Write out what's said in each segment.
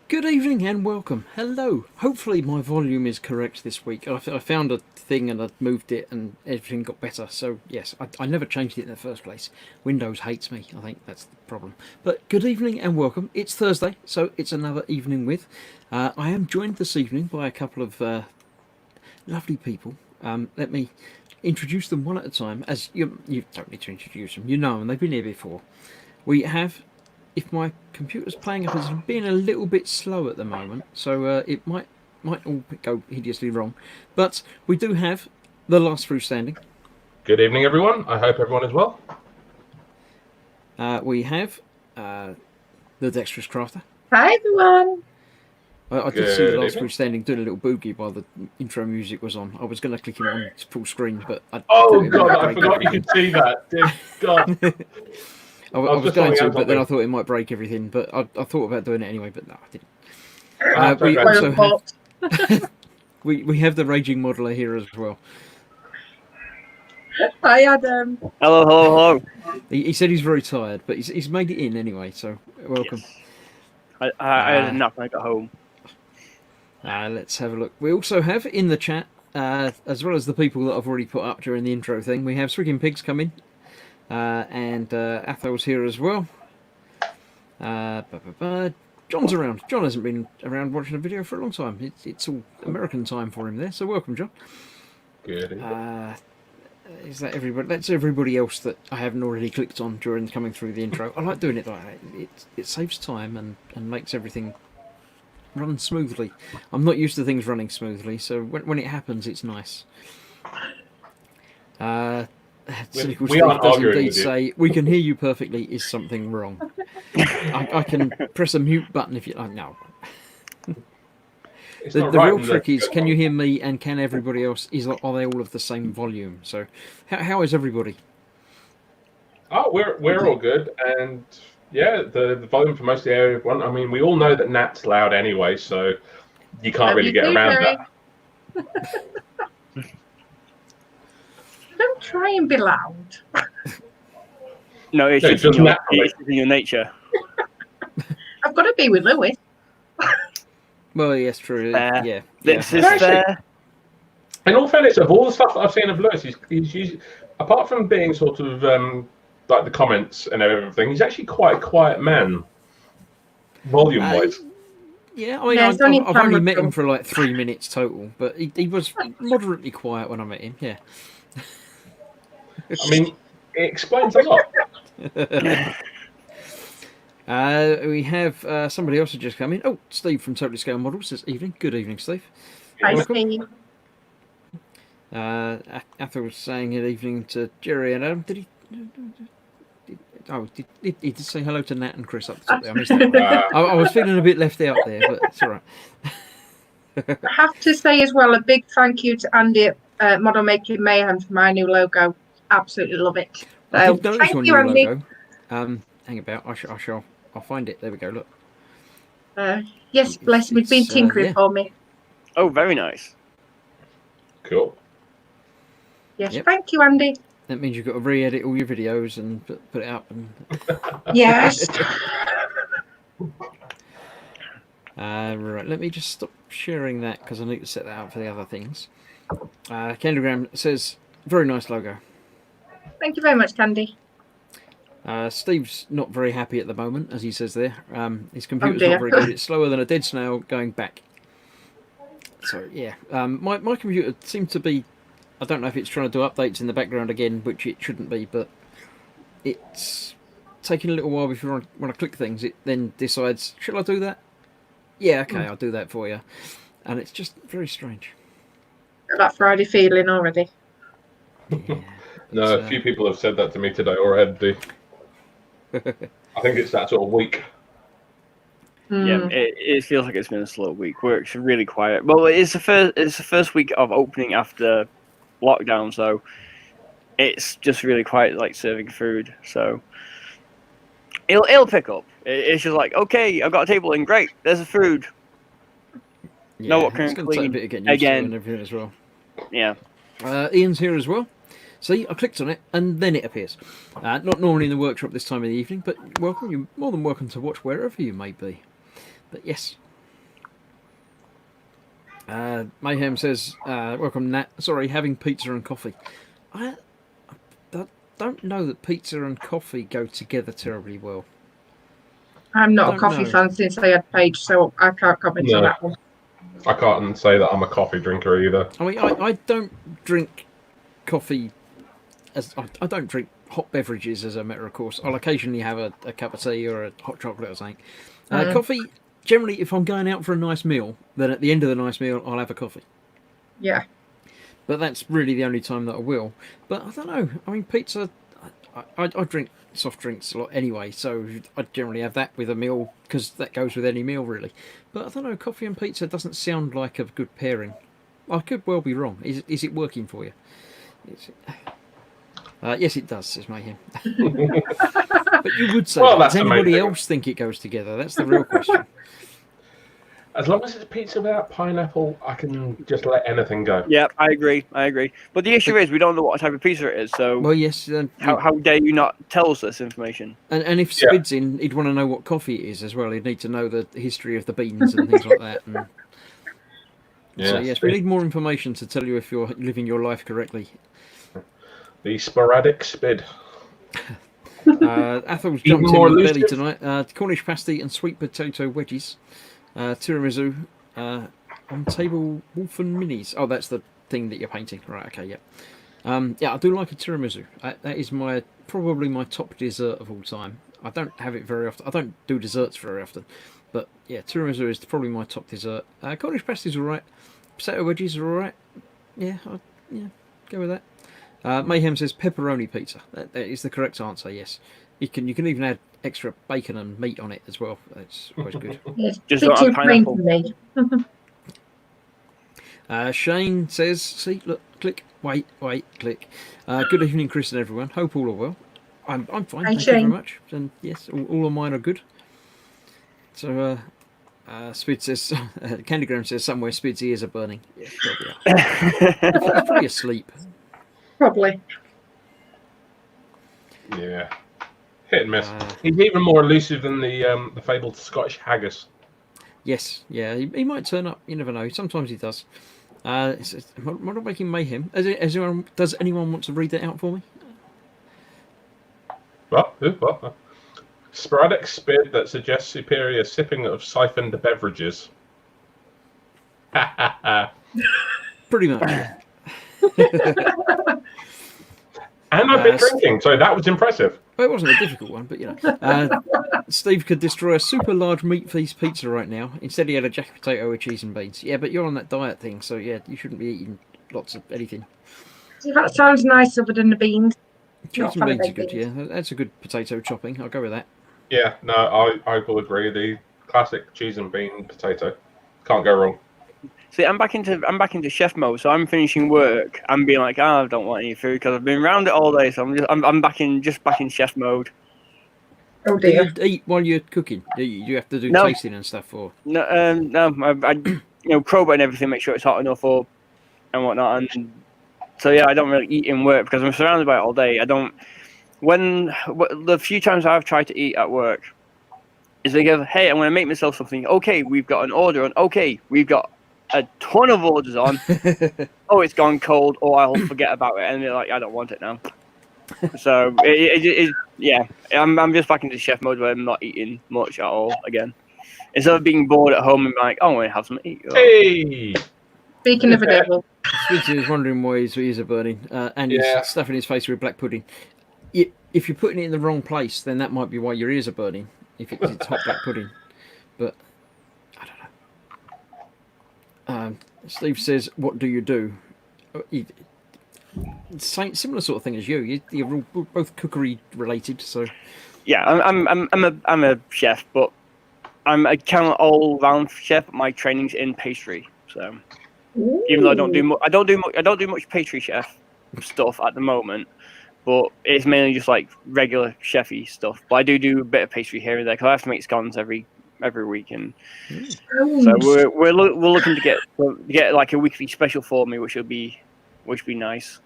Good evening and welcome. Hello. Hopefully my volume is correct this week. I found a thing and I moved it and everything got better. So yes, I never changed it in the first place. Windows hates me. I think that's the problem. But good evening and welcome. It's Thursday, so it's another evening with. I am joined this evening by a couple of lovely people. Let me introduce them one at a time. As you don't need to introduce them. You know them. They've been here before. We have. If my computer's playing up as being a little bit slow at the moment, so it might all go hideously wrong. But we do have the last through standing. Good evening, everyone. I hope everyone is well. We have the Dexterous Crafter. Hi, everyone. I did see the last through standing doing a little boogie while the intro music was on. I was going to click him on full screen, but I forgot you could see that. Dear God. I was going to, but then I thought it might break everything. But I thought about doing it anyway, but no, I didn't. We also have we have the Raging Modeler here as well. Hi, Adam. Hello. He said he's very tired, but he's made it in anyway. So welcome. Yes. I had enough when I got home. Let's have a look. We also have in the chat, as well as the people that I've already put up during the intro thing, we have Swigging Pigs come in. And Athel's here as well. John's around. John hasn't been around watching a video for a long time. It's all American time for him there. So welcome, John. Good. Is that everybody? That's everybody else that I haven't already clicked on during coming through the intro. I like doing it like that. It saves time and makes everything run smoothly. I'm not used to things running smoothly, so when it happens, it's nice. We aren't arguing indeed with you. say we can hear you perfectly. Is something wrong? I can press a mute button if you like. No. The real trick is, can you hear me and can everybody else? Are they all of the same volume? So, how is everybody? Oh, we're all good, and yeah, the volume for most of the area. Everyone. I mean, we all know that Nat's loud anyway, so you can't really get around that. Don't try and be loud. No, it's just in your nature. I've got to be with Lewis. Well, yes, true. Fair. Yeah. This yeah. is Actually- fair. In all fairness, of all the stuff that I've seen of Lewis, he's usually, apart from being sort of like the comments and everything, he's actually quite a quiet man, volume-wise. Yeah, I mean, Yeah, it's only I've only met him camera for like 3 minutes total, but he was moderately quiet when I met him. Yeah. I mean, it explains a lot. We have somebody else who just come in. Oh, Steve from Totally Scale Models says evening. Good evening, Steve. Hi, Welcome. Steve. Athel was saying good evening to Jerry and Adam. Did he? He did say hello to Nat and Chris up the top there. I missed that. I was feeling a bit left out there, but it's all right. I have to say as well, a big thank you to Andy at Model Making Mayhem for my new logo. Absolutely love it. I So, did notice thank your you, new Andy. logo. Hang about. I'll find it. There we go. Look. Yes, bless him. He's been It's, tinkering yeah. for me. Oh, very nice. Cool. Yes, Yep. thank you, Andy. That means you've got to re-edit all your videos and put it up. And Yes. right, let me just stop sharing that because I need to set that up for the other things. Candygram says, very nice logo. Thank you very much, Candy. Steve's not very happy at the moment, as he says there. His computer's dear. not very good. It's slower than a dead snail going back. So, yeah. My computer seemed to be... I don't know if it's trying to do updates in the background again, which it shouldn't be, but it's taking a little while before when I click things, it then decides, shall I do that? Yeah, okay, I'll do that for you. And it's just very strange. Got that Friday feeling already. Yeah, No, it's, a few people have said that to me today already. I think it's that sort of week. Yeah, it feels like it's been a slow week. Work's really quiet. Well, it's the first week of opening after lockdown, so it's just really quiet, like serving food. So it'll pick up. It's just like, okay, I've got a table in, great. There's the food. yeah, know what can it's going to take a clean bit of getting used again. to and everything as well. Yeah. Ian's here as well. See, I clicked on it and then it appears. Not normally in the workshop this time of the evening, but welcome. You're more than welcome to watch wherever you may be. But yes. Mayhem says, welcome Nat. Sorry, having pizza and coffee. I don't know that pizza and coffee go together terribly well. I'm not a Don't coffee know. fan since I had Paige, so I can't comment on No. that one. I can't say that I'm a coffee drinker either. I mean, I don't drink coffee as I don't drink hot beverages as a matter of course. I'll occasionally have a cup of tea or a hot chocolate or something. Coffee, generally, if I'm going out for a nice meal, then at the end of the nice meal, I'll have a coffee. Yeah. But that's really the only time that I will. But I don't know. I mean, pizza, I drink soft drinks a lot anyway, so I generally have that with a meal because that goes with any meal, really. But I don't know, coffee and pizza doesn't sound like a good pairing. I could well be wrong. Is it working for you? Yes, it does, says Mayhem. But you would say, Well, that. Does that's the main anybody thing. else think it goes together? That's the real question. As long as it's pizza without pineapple, I can just let anything go. Yeah, I agree. But the issue is we don't know what type of pizza it is, so Well, yes. how dare you not tell us this information? And if Yeah. Spid's in, he'd want to know what coffee it is as well. He'd need to know the history of the beans and things like that. And Yeah. so, yes, we need more information to tell you if you're living your life correctly. The sporadic spid. Athel's Even jumped more in with belly elusive? tonight. Cornish pasty and sweet potato wedges. Tiramisu on table Wolfen minis. Oh, that's the thing that you're painting. Right, okay, yeah. Yeah, I do like a tiramisu. That is probably my top dessert of all time. I don't have it very often. I don't do desserts very often. But yeah, tiramisu is probably my top dessert. Cornish pasty is alright. Potato wedges are alright. Yeah, go with that. Mayhem says pepperoni pizza. That is the correct answer. Yes, you can even add extra bacon and meat on it as well. That's always good. It's Just a bit not too have plain pineapple. for me. Shane says, "See, look, click, wait, click." Good evening, Chris and everyone. Hope all are well. I'm fine. Hi, Thank you very Shane. much. And yes, all of mine are good. So, Spid says, Candygram says somewhere Spid's ears are burning. Yeah, probably are. He's probably asleep. Probably. Yeah. Hit and miss. Uh, He's even more elusive than the fabled Scottish haggis. Yes, yeah, he might turn up. You never know. Sometimes he does. It's Model Making Mayhem. Does anyone want to read that out for me? Well, sporadic spid that suggests superior sipping of siphoned beverages. Pretty much. And I've been drinking, so that was impressive. Well, it wasn't a difficult one, but you know. Steve could destroy a super large meat feast pizza right now. Instead, he had a jacket potato with cheese and beans. Yeah, but you're on that diet thing, so yeah, you shouldn't be eating lots of anything. See, that sounds nice other than the beans. Cheese and beans are good, yeah. That's a good potato chopping. I'll go with that. Yeah, no, I will agree. The classic cheese and bean potato. Can't go wrong. See, I'm back into chef mode, so I'm finishing work. I'm being like, I don't want any food because I've been around it all day. So I'm back in chef mode. Oh dear! Do you eat while you're cooking? Do you have to do tasting and stuff, or no? I probe it and everything, make sure it's hot enough and whatnot. And so yeah, I don't really eat in work because I'm surrounded by it all day. I don't. The few times I've tried to eat at work, is they go, hey, I'm going to make myself something. Okay, we've got an order on. Okay, we've got a ton of orders on. Oh, it's gone cold. Oh, I'll forget about it. And they're like, I don't want it now. So yeah, I'm just back into chef mode where I'm not eating much at all again. Instead of being bored at home and being like, oh, I want to have something to eat. Hey! Speaking of the devil. Sweetie is wondering why his ears are burning, and he's stuffing his face with black pudding. If you're putting it in the wrong place, then that might be why your ears are burning. If it's hot black pudding, but I don't know. Steve says, "What do you do?" Similar sort of thing as you. You're both cookery related, so. Yeah, I'm a chef, but I'm a kind of all-round chef. My training's in pastry, so even though I don't do much pastry chef stuff at the moment, but it's mainly just like regular chefy stuff. But I do a bit of pastry here and there because I have to make scones every week, and so we're looking to get like a weekly special for me, which would be nice.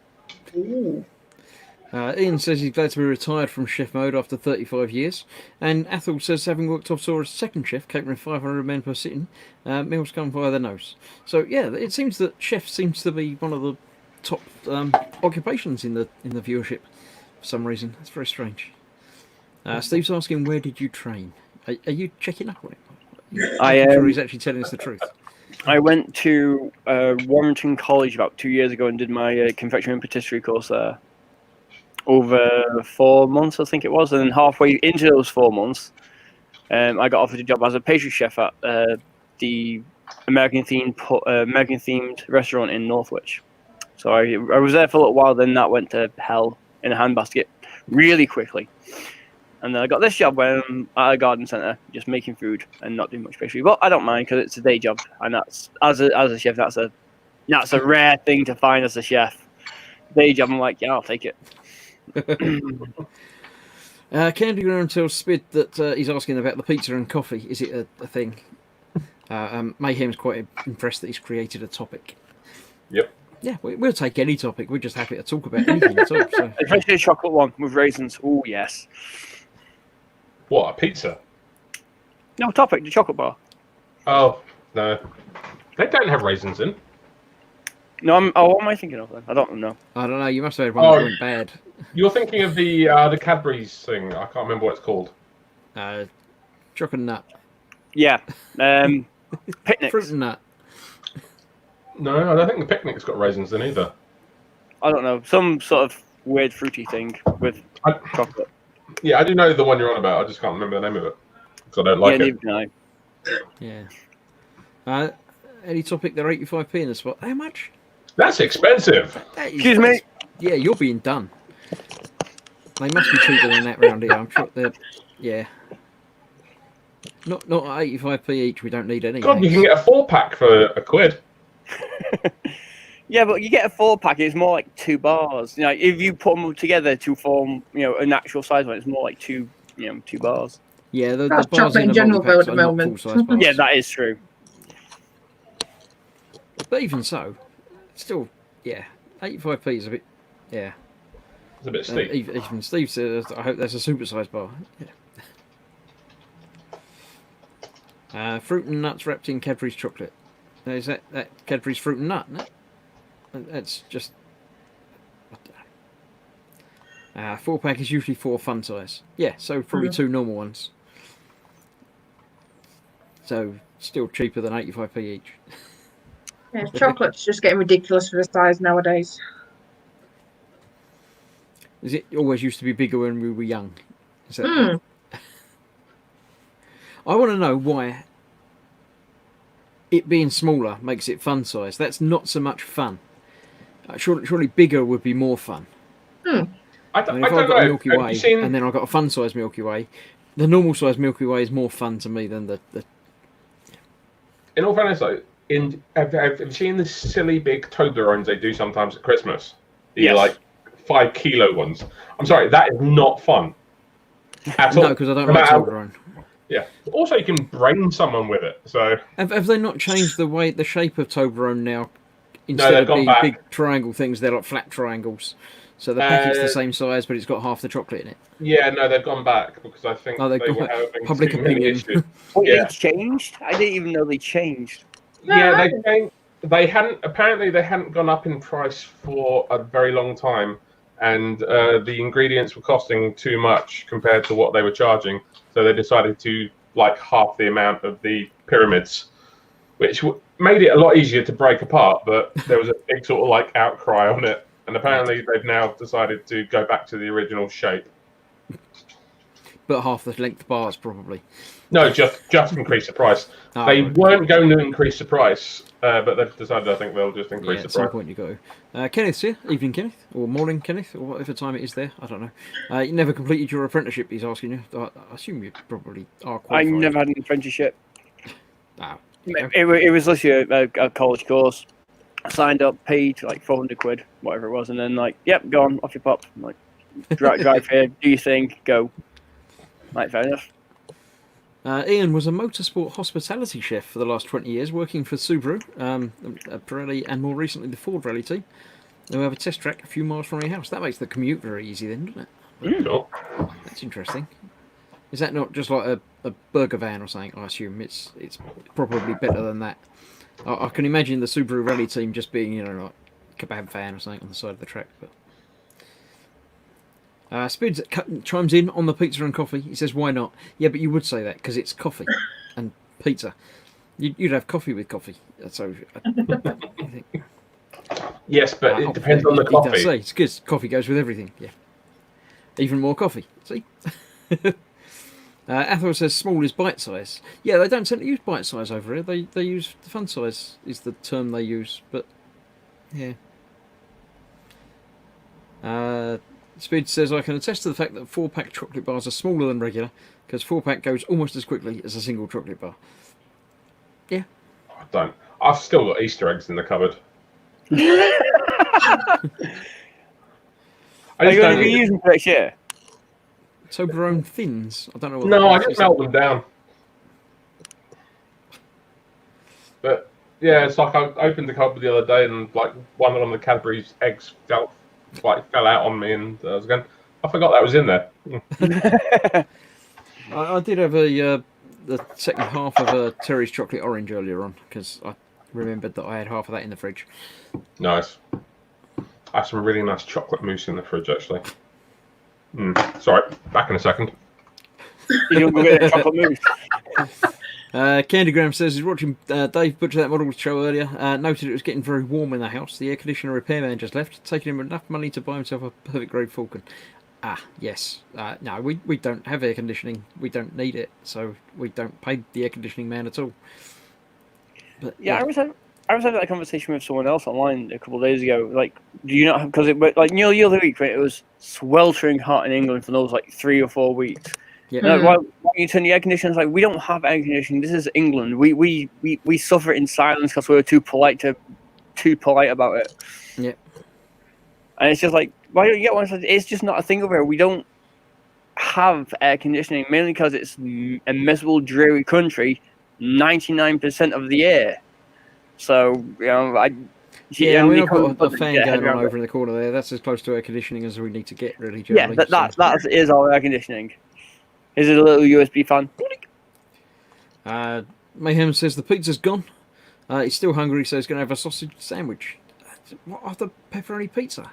Ian says he's glad to be retired from chef mode after 35 years. And Athol says, having worked offshore as second chef, catering 500 men per sitting, meals come via the nose. So yeah, it seems that chef seems to be one of the top occupations in the viewership for some reason. That's very strange. Steve's asking, where did you train? Are you checking up on it? I'm sure he's actually telling us the truth. I went to Warrington College about 2 years ago and did my confectionery and patisserie course there. Over 4 months, I think it was, and then halfway into those 4 months, I got offered a job as a pastry chef at the American themed restaurant in Northwich. So I was there for a little while. Then that went to hell in a handbasket really quickly, and then I got this job when I'm at a garden centre, just making food and not doing much pastry. But I don't mind because it's a day job, and that's as a chef, that's a rare thing to find as a chef. Day job, I'm like, yeah, I'll take it. Candy Ground tells Spid that he's asking about the pizza and coffee. Is it a thing? Mayhem's quite impressed that he's created a topic. Yep. Yeah, we'll take any topic. We're just happy to talk about anything at all. So. Especially a chocolate one with raisins. Oh, yes. What, a pizza? No, topic, the chocolate bar. Oh, no. They don't have raisins in. No, what am I thinking of then? I don't know. I don't know. You must have had one that went bad. You're thinking of the Cadbury's thing. I can't remember what it's called. Chocolate nut. Yeah. Picnics. Fruit and nut. No, I don't think the picnic's got raisins in either. I don't know. Some sort of weird fruity thing with chocolate. Yeah, I do know the one you're on about. I just can't remember the name of it because I don't like it. No. Yeah. Any topic? They're 85p in the spot. How much? That's expensive. Excuse me. Yeah, you're being done. They must be cheaper than that round here. I'm sure they're. Yeah. Not at 85p each. We don't need any. God, you can get a 4-pack for £1. Yeah, but you get a 4-pack. It's more like 2 bars. You know, if you put them together to form, an actual size one, it's more like 2 bars. Yeah, the that's bars chocolate in general though at the moment. Yeah, that is true. But even so, still, 85p is a bit, It's a bit steep. Even Steve says, I hope that's a supersized bar. Fruit and nuts wrapped in Cadbury's chocolate. Now, is that Cadbury's fruit and nut? No? That's just... 4-pack is usually 4 fun size. Yeah, so probably 2 normal ones. So still cheaper than 85p each. Yeah, chocolate's just getting ridiculous for the size nowadays. Is it always used to be bigger when we were young? Is that I want to know why it being smaller makes it fun size. That's not so much fun. Surely bigger would be more fun. Hmm. I I don't mean, if I've got a Milky know. Way and then I've got a fun size Milky Way, the normal size Milky Way is more fun to me than the In all fairness, though, have you seen the silly big Toblerones they do sometimes at Christmas? The like 5 kilo ones. I'm sorry, that is not fun at all. No, because I don't like Toblerone. Yeah. Also, you can brain someone with it. So have they not changed the shape of Toblerone now? No, Instead they've of gone being back. big triangle things, they're like flat triangles. So the packet's the same size, but it's got half the chocolate in it. Yeah, no, they've gone back because I think they've they gone were back. having Public too many opinion. issues. Wait, Yeah. they changed? I didn't even know they changed. Yeah, they hadn't gone up in price for a very long time, and the ingredients were costing too much compared to what they were charging. So they decided to like half the amount of the pyramids, which made it a lot easier to break apart. But there was a big sort of like outcry on it, and apparently they've now decided to go back to the original shape. But half the length bars, probably. No, just increase the price. Oh, They okay. weren't going to increase the price, but they've decided. I think they'll just increase the At some price. point you got to. Kenneth's here. Evening, Kenneth. Or morning, Kenneth. Or whatever time it is there. I don't know. You never completed your apprenticeship, he's asking you. I assume you probably are I qualified. never had an apprenticeship. Oh, It was literally a college course. I signed up, paid like 400 quid, whatever it was, and then like, yep, go on, off you pop. I'm like, drive here, do your thing, go. Right, fair enough. Ian was a motorsport hospitality chef for the last 20 years, working for Subaru, Pirelli, and more recently the Ford Rally team. They have a test track a few miles from your house. That makes the commute very easy then, doesn't it? Cool. That's interesting. Is that not just like a burger van or something? I assume it's probably better than that. I can imagine the Subaru Rally team just being, like a kebab van or something on the side of the track. But Spids chimes in on the pizza and coffee. He says, "Why not?" Yeah, but you would say that because it's coffee and pizza. You'd have coffee with coffee. So I think. Yes, but it depends on the He does coffee. say, it's good. Coffee goes with everything. Yeah. Even more coffee. See. Athor says small is bite size. Yeah, they don't tend to use bite size over here. They use fun size is the term they use. But yeah. Speed says I can attest to the fact that 4-pack chocolate bars are smaller than regular because 4-pack goes almost as quickly as a single chocolate bar. Yeah. I don't. I've still got Easter eggs in the cupboard. Are you going to be using for next year? Toblerone thins. I don't know what. No, I that just is. melt them down. But yeah, it's like I opened the cupboard the other day and like one of the Cadbury's eggs fell out on me, and I was going, I forgot that was in there. I did have the second half of a Terry's chocolate orange earlier on because I remembered that I had half of that in the fridge. Nice. I have some really nice chocolate mousse in the fridge actually. Sorry, back in a second. You don't go get a chocolate mousse. Candygram says he's watching Dave butcher that model show earlier. Noted it was getting very warm in the house. The air conditioner repairman just left, taking him enough money to buy himself a perfect grade Falcon. Yes. No, we don't have air conditioning. We don't need it, so we don't pay the air conditioning man at all. But Yeah, I was having that conversation with someone else online a couple of days ago. Like, do you not have, because it like the other week, right, it was sweltering hot in England for those like 3 or 4 weeks. yeah. Like, why you turn the air conditioning? It's like, we don't have air conditioning. This is England. We suffer in silence because we're too polite about it. Yeah. And it's just like, why don't you get one? It's just not a thing over here. We don't have air conditioning, mainly because it's a miserable, dreary country 99% of the year. So, Yeah, we've got a fan going on over in the corner there. That's as close to air conditioning as we need to get, really. Yeah, Generally. that is our air conditioning. Is it a little USB fan? Mayhem says the pizza's gone. He's still hungry, so he's going to have a sausage sandwich. What after pepperoni pizza?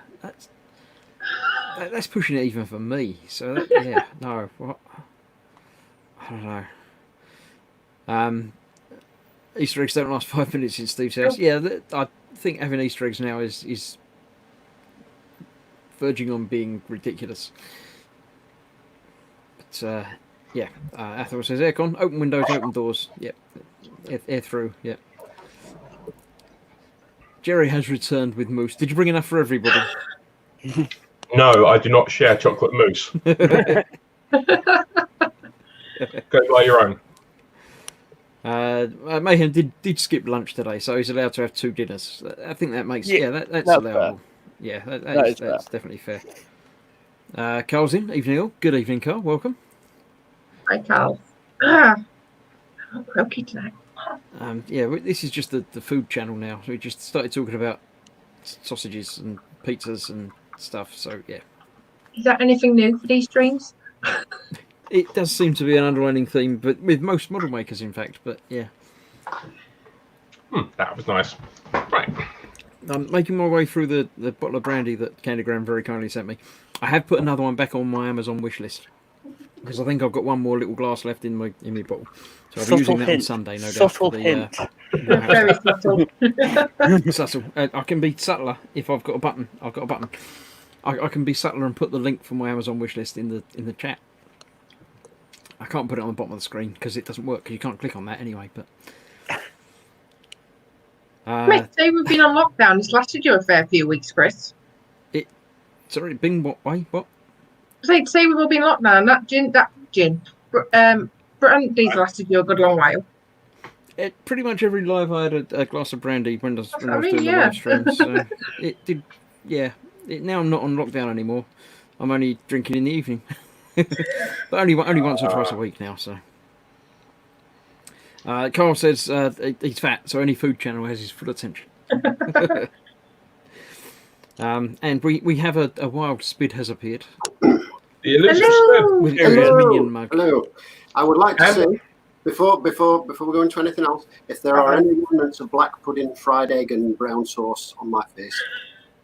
That's pushing it even for me. So yeah, no. What? I don't know. Easter eggs don't last 5 minutes in Steve's house. Yeah, I think having Easter eggs now is verging on being ridiculous. But yeah, Athel says aircon, open windows, open doors. Yep, air through. Yep. Jerry has returned with mousse. Did you bring enough for everybody? No, I do not share chocolate mousse. Go buy your own. Mayhem did skip lunch today, so he's allowed to have 2 dinners. I think that makes that's allowable. Fair. Yeah, that's definitely fair. Carl's in. Evening all. Good evening, Carl. Welcome. Hi, Carl. I'm croaky tonight. Yeah, this is just the food channel now. So we just started talking about sausages and pizzas and stuff. So yeah. Is that anything new for these streams? It does seem to be an underlining theme, but with most model makers, in fact. But yeah. That was nice. Right. I'm making my way through the bottle of brandy that Candygram very kindly sent me. I have put another one back on my Amazon wish list because I think I've got one more little glass left in my bottle. So I'll be using that on Sunday, no doubt. Subtle hint. Very subtle. Subtle. I can be subtler if I've got a button. I've got a button. I can be subtler and put the link for my Amazon wish list in the chat. I can't put it on the bottom of the screen because it doesn't work. Because you can't click on that anyway. But Chris, say we've been on lockdown. It's lasted you a fair few weeks, Chris. Sorry, been what way? What? Say we've all been locked down. That gin, brandy's lasted you a good long while. Pretty much every live I had a glass of brandy when I was doing the yeah. live streams. So it did, yeah. Now I'm not on lockdown anymore. I'm only drinking in the evening, but only once or twice a week now. So Carl says he's fat, so any food channel has his full attention. And we have a wild Spid has appeared. The elusive Hello. With his minion mug. Hello. I would like to say, before we go into anything else, if there are any remnants of black pudding, fried egg, and brown sauce on my face,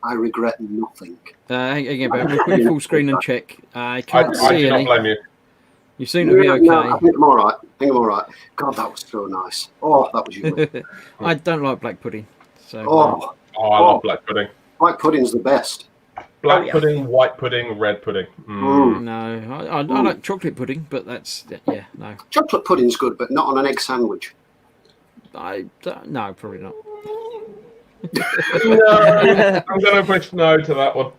I regret nothing. Again, we'll put full screen and check. I can't see do any. not blame you. You seem to be okay. No, I think I'm all right. God, that was so nice. Oh, that was you. I don't like black pudding. So. I love black pudding. Black pudding's the best. Black pudding, white pudding, red pudding. No, I like chocolate pudding, but that's no. Chocolate pudding's good, but not on an egg sandwich. No, probably not. No, I'm going to push no to that one.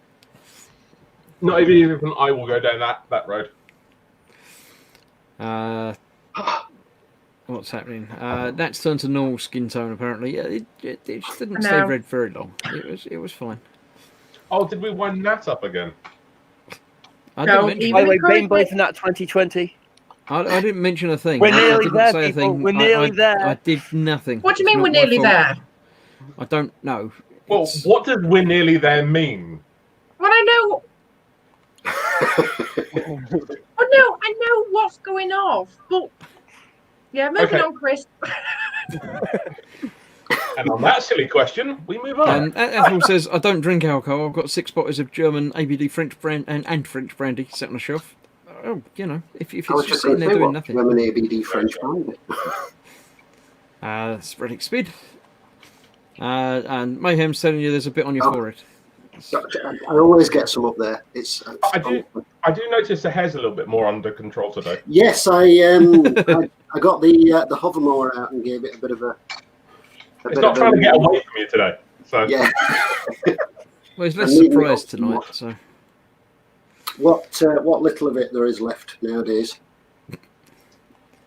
Not even I will go down that road. What's happening? That's turned to normal skin tone apparently. Yeah, it just didn't stay red very long. It was fine. Oh, did we wind that up again? I didn't mention. By the way, Bane Blade from that 2020. I didn't mention a thing. We're nearly there, say a people. thing. We're nearly there. I did nothing. What do you It's mean we're not my nearly fault. there? I don't know. Well, what does "we're nearly there" mean? Well, I know. I know what's going off, but yeah, moving on, Chris. And on that silly question, we move on. Ethel says, I don't drink alcohol. I've got 6 bottles of German ABD French brand and French brandy set on the shelf. Oh, if it's just sitting there doing nothing. German ABD French brandy. Spreading Spid. And Mayhem's telling you there's a bit on your forehead. I always get some up there. I do notice the hair's a little bit more under control today. Yes, I got the hover mower out and gave it a bit of a. It's not trying to get away from you today. So yeah. Well, he's less surprised tonight. So what little of it there is left nowadays.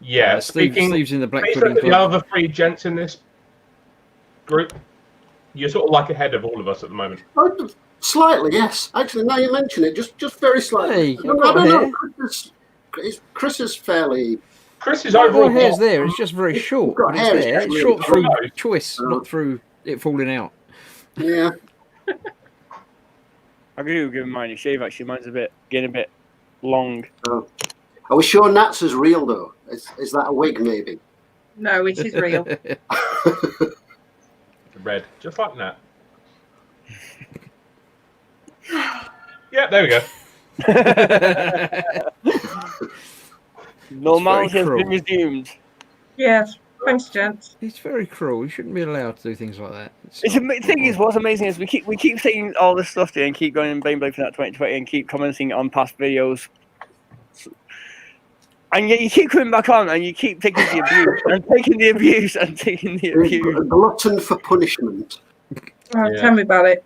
yeah, Steve's in the black speaking pudding the club. other 3 gents in this group, you're sort of like ahead of all of us at the moment. Slightly, yes. Actually, now you mention it, just very slightly. Hey, I don't know. Chris is fairly. Chris is Your overall. hair's there. It's just very short. got But hair, it's there. it's It's just short really through short. choice, not through it falling out. Yeah. I agree with giving mine a shave. Actually, mine's getting a bit long. Are we sure Nats is real though? Is that a wig maybe? No, it is real. Red, just like that. Yeah, there we go. Normality has cruel. been resumed. Yes. Thanks, gents. It's very cruel. You shouldn't be allowed to do things like that. The thing is, what's amazing is we keep saying all this stuff there and keep going and blame for that 2020 and keep commenting on past videos. And yet you keep coming back on and you keep taking the abuse and taking the abuse and taking the abuse. A glutton for punishment. Oh, Tell me about it.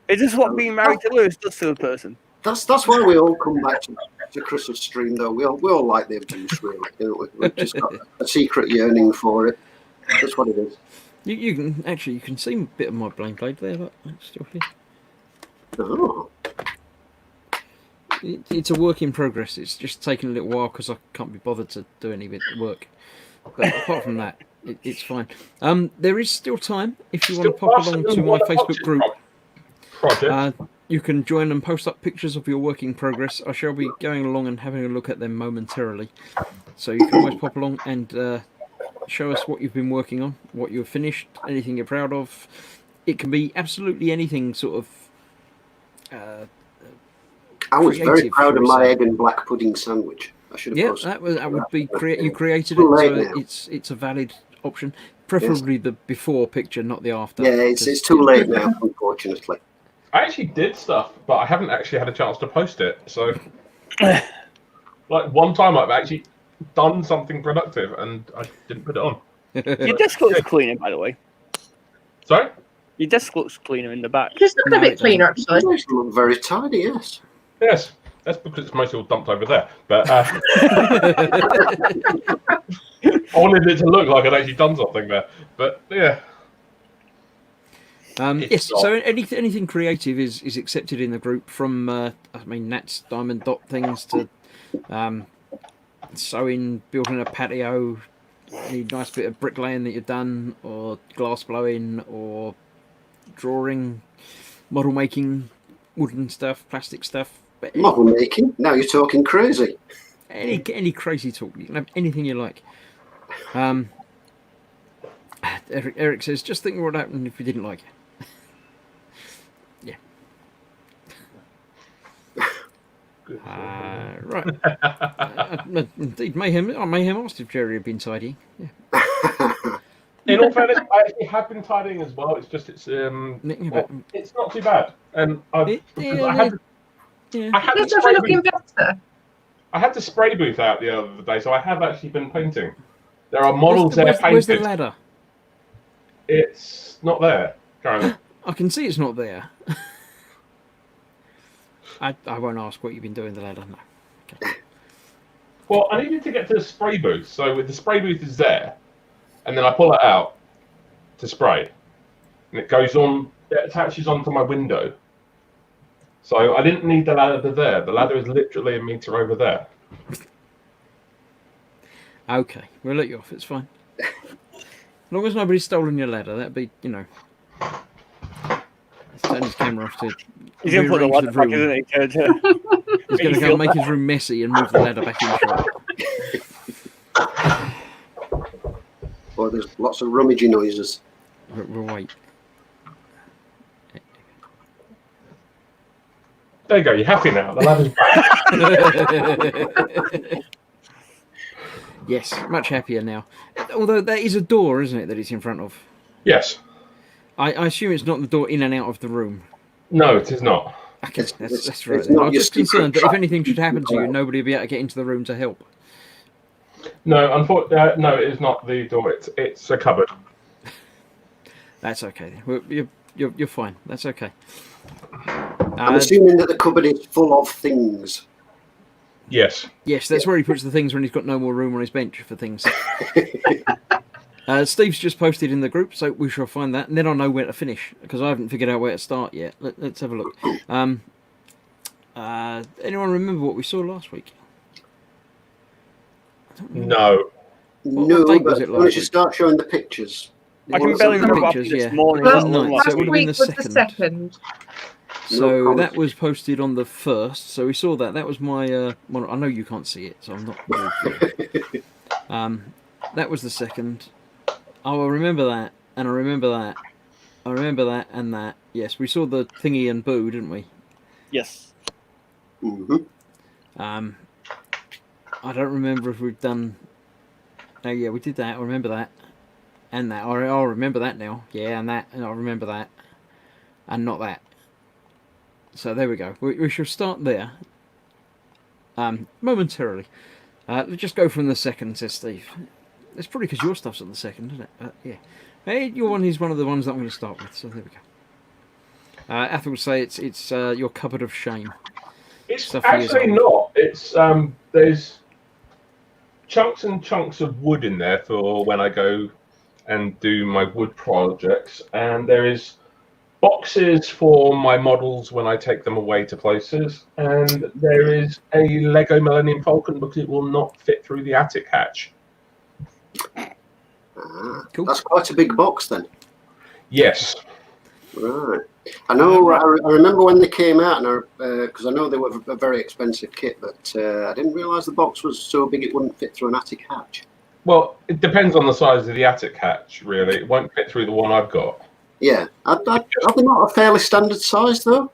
Is this what being married to Lewis does to a person? That's why we all come back to Chris's stream, though. We all like the abuse, really. You know, we've just got a secret yearning for it. That's what it is. You can see a bit of my blame blade there. Look, it's still here. Oh. It's a work in progress. It's just taken a little while because I can't be bothered to do any bit of work. But apart from that, it's fine. There is still time if you want to pop along to my Facebook group. Project. You can join and post up pictures of your work in progress. I shall be going along and having a look at them momentarily. So you can always pop along and show us what you've been working on, what you've finished, anything you're proud of. It can be absolutely anything sort of... I was very creative, proud of shall we my say. egg and black pudding sandwich. I should have Yeah, posted that would be you created Too it, late so now. it's a valid option. Preferably the before picture, not the after. Yeah, it's too late now, unfortunately. I actually did stuff, but I haven't actually had a chance to post it. So, like one time I've actually done something productive and I didn't put it on. Your desk looks cleaner, by the way. Sorry? Your desk looks cleaner in the back. It just looks No, a bit it cleaner, It actually. does look very tidy, yes. Yes. That's because it's mostly all dumped over there. But I wanted it to look like I'd actually done something there. But yeah. Yes, so anything creative is accepted in the group, from Nat's diamond dot things to sewing, building a patio, any nice bit of bricklaying that you've done, or glass blowing, or drawing, model making, wooden stuff, plastic stuff. But Model making. Now you're talking crazy. any crazy talk. You can have anything you like. Eric says, just think what would happen if we didn't like it. Right. Indeed, Mayhem asked if Jerry had been tidying. Yeah. In all fairness, I actually have been tidying as well. It's just it's not too bad. And I had It the does spray look looking booth. better. I had the spray booth out the other day, so I have actually been painting. There are models Where's painted. the ladder? It's not there currently. I can see it's not there. I won't ask what you've been doing the ladder. No. Okay. Well, I needed to get to the spray booth, so the spray booth is there, and then I pull it out to spray, and it goes on. It attaches onto my window. So I didn't need the ladder there. The ladder is literally a meter over there. Okay, we'll let you off. It's fine. As long as nobody's stolen your ladder, that'd be, Let's turn his camera off to He's going to put the rearrange ladder back, isn't he? He's going to go and make his room messy and move the ladder back in shot. Or there's lots of rummaging noises. We'll wait. There you go. You're happy now. The ladder's back. Yes, much happier now. Although that is a door, isn't it, that it's in front of? Yes. I assume it's not the door in and out of the room. No, it is not. Okay, It's that's right. not then. I'm your just secret concerned that if trap. anything should happen to you, nobody will be able to get into the room to help. No, unfortunately, no, it is not the door. It's a cupboard. That's okay. You're fine. That's okay. I'm assuming that the cupboard is full of things. Yes. Yes, that's where he puts the things when he's got no more room on his bench for things. Steve's just posted in the group, so we shall find that, and then I'll know where to finish, because I haven't figured out where to start yet. Let's have a look. Anyone remember what we saw last week? No. No, date was but it why don't last you week? start showing the pictures? I can What's barely the remember pictures, this yeah. morning. Well, let no, alone so last it Last would have been week the was the second. second. So No that comment. was posted on the 1st, so we saw that. That was my... well, I know you can't see it, so I'm not... That was the second. Oh, I remember that, and I remember that. I remember that and that. Yes, we saw the thingy and Boo, didn't we? Yes. Mm-hmm. I don't remember if we've done. Oh yeah, we did that. I remember that, and that. I remember that now. Yeah, and that, and I remember that, and not that. So there we go. We shall start there. Momentarily. Let's just go from the second, says Steve. It's probably because your stuff's on the second, isn't it? Yeah. Hey, your one is one of the ones that I'm going to start with. So there we go. Athel would say it's your cupboard of shame. It's Stuff actually not. It's there's chunks and chunks of wood in there for when I go and do my wood projects, and there is boxes for my models when I take them away to places, and there is a Lego Millennium Falcon because it will not fit through the attic hatch. Cool. That's quite a big box then. Yes. Right. I know. I remember when they came out, and because I know they were a very expensive kit, but I didn't realise the box was so big it wouldn't fit through an attic hatch. Well, it depends on the size of the attic hatch, really. It won't fit through the one I've got. Yeah. Are they not a fairly standard size though?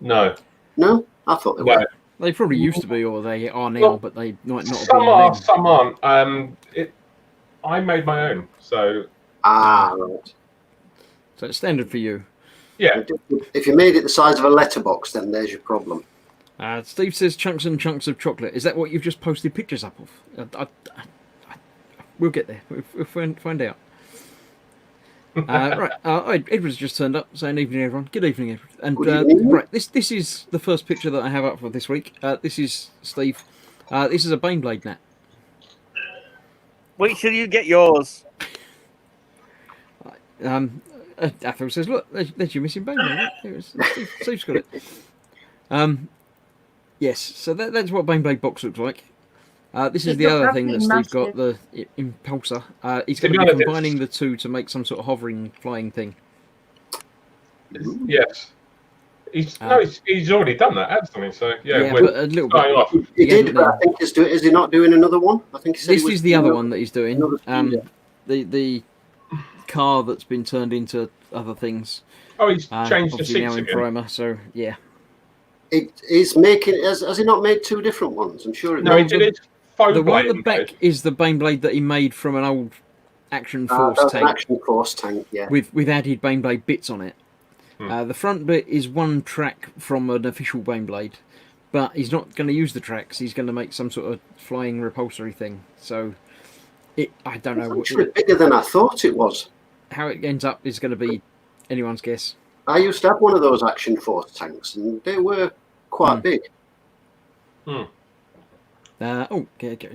No. No, I thought they were. They probably used to be, or they are now, Well, but they might not have Some been are, then. some aren't. I made my own, so Right. So it's standard for you. yeah. If you made it the size of a letterbox, then there's your problem. Steve says chunks and chunks of chocolate. Is that what you've just posted pictures up of? We'll get there. We'll find out. Right. Edward's just turned up, saying evening, everyone. Good evening, Edward. And Good evening. right, this is the first picture that I have up for this week. This is Steve. This is a Baneblade Nat. Wait till you get yours. Athel says, "Look, there's your missing Baneblade. Right? There it is. Steve's got it." Yes. So that's what Baneblade box looks like. This is It the looks other thing that absolutely Steve's got, the Impulsor. He's To going be to be honest, combining the two to make some sort of hovering, flying thing. Yes. He's already done that, hasn't he? So yeah, but a little starting bit. off. He did, hasn't but done. I think is he not doing another one? I think he said This he was is the other one that he's doing. another- The car that's been turned into other things. Oh, he's changed the Obviously now seats in again. primer. So yeah. He's making. Has he not made two different ones? I'm sure. No, he did it. Faux The one at the blade back mode. is the Baneblade that he made from an old Action That Force was an tank Action Force tank. Yeah. with added Baneblade bits on it. Hmm. The front bit is one track from an official Baneblade, but he's not going to use the tracks. He's going to make some sort of flying repulsory thing. So I don't know It's actually bigger than I thought it was. how it ends up is going to be anyone's guess. I used to have one of those Action Force tanks, and they were quite big. It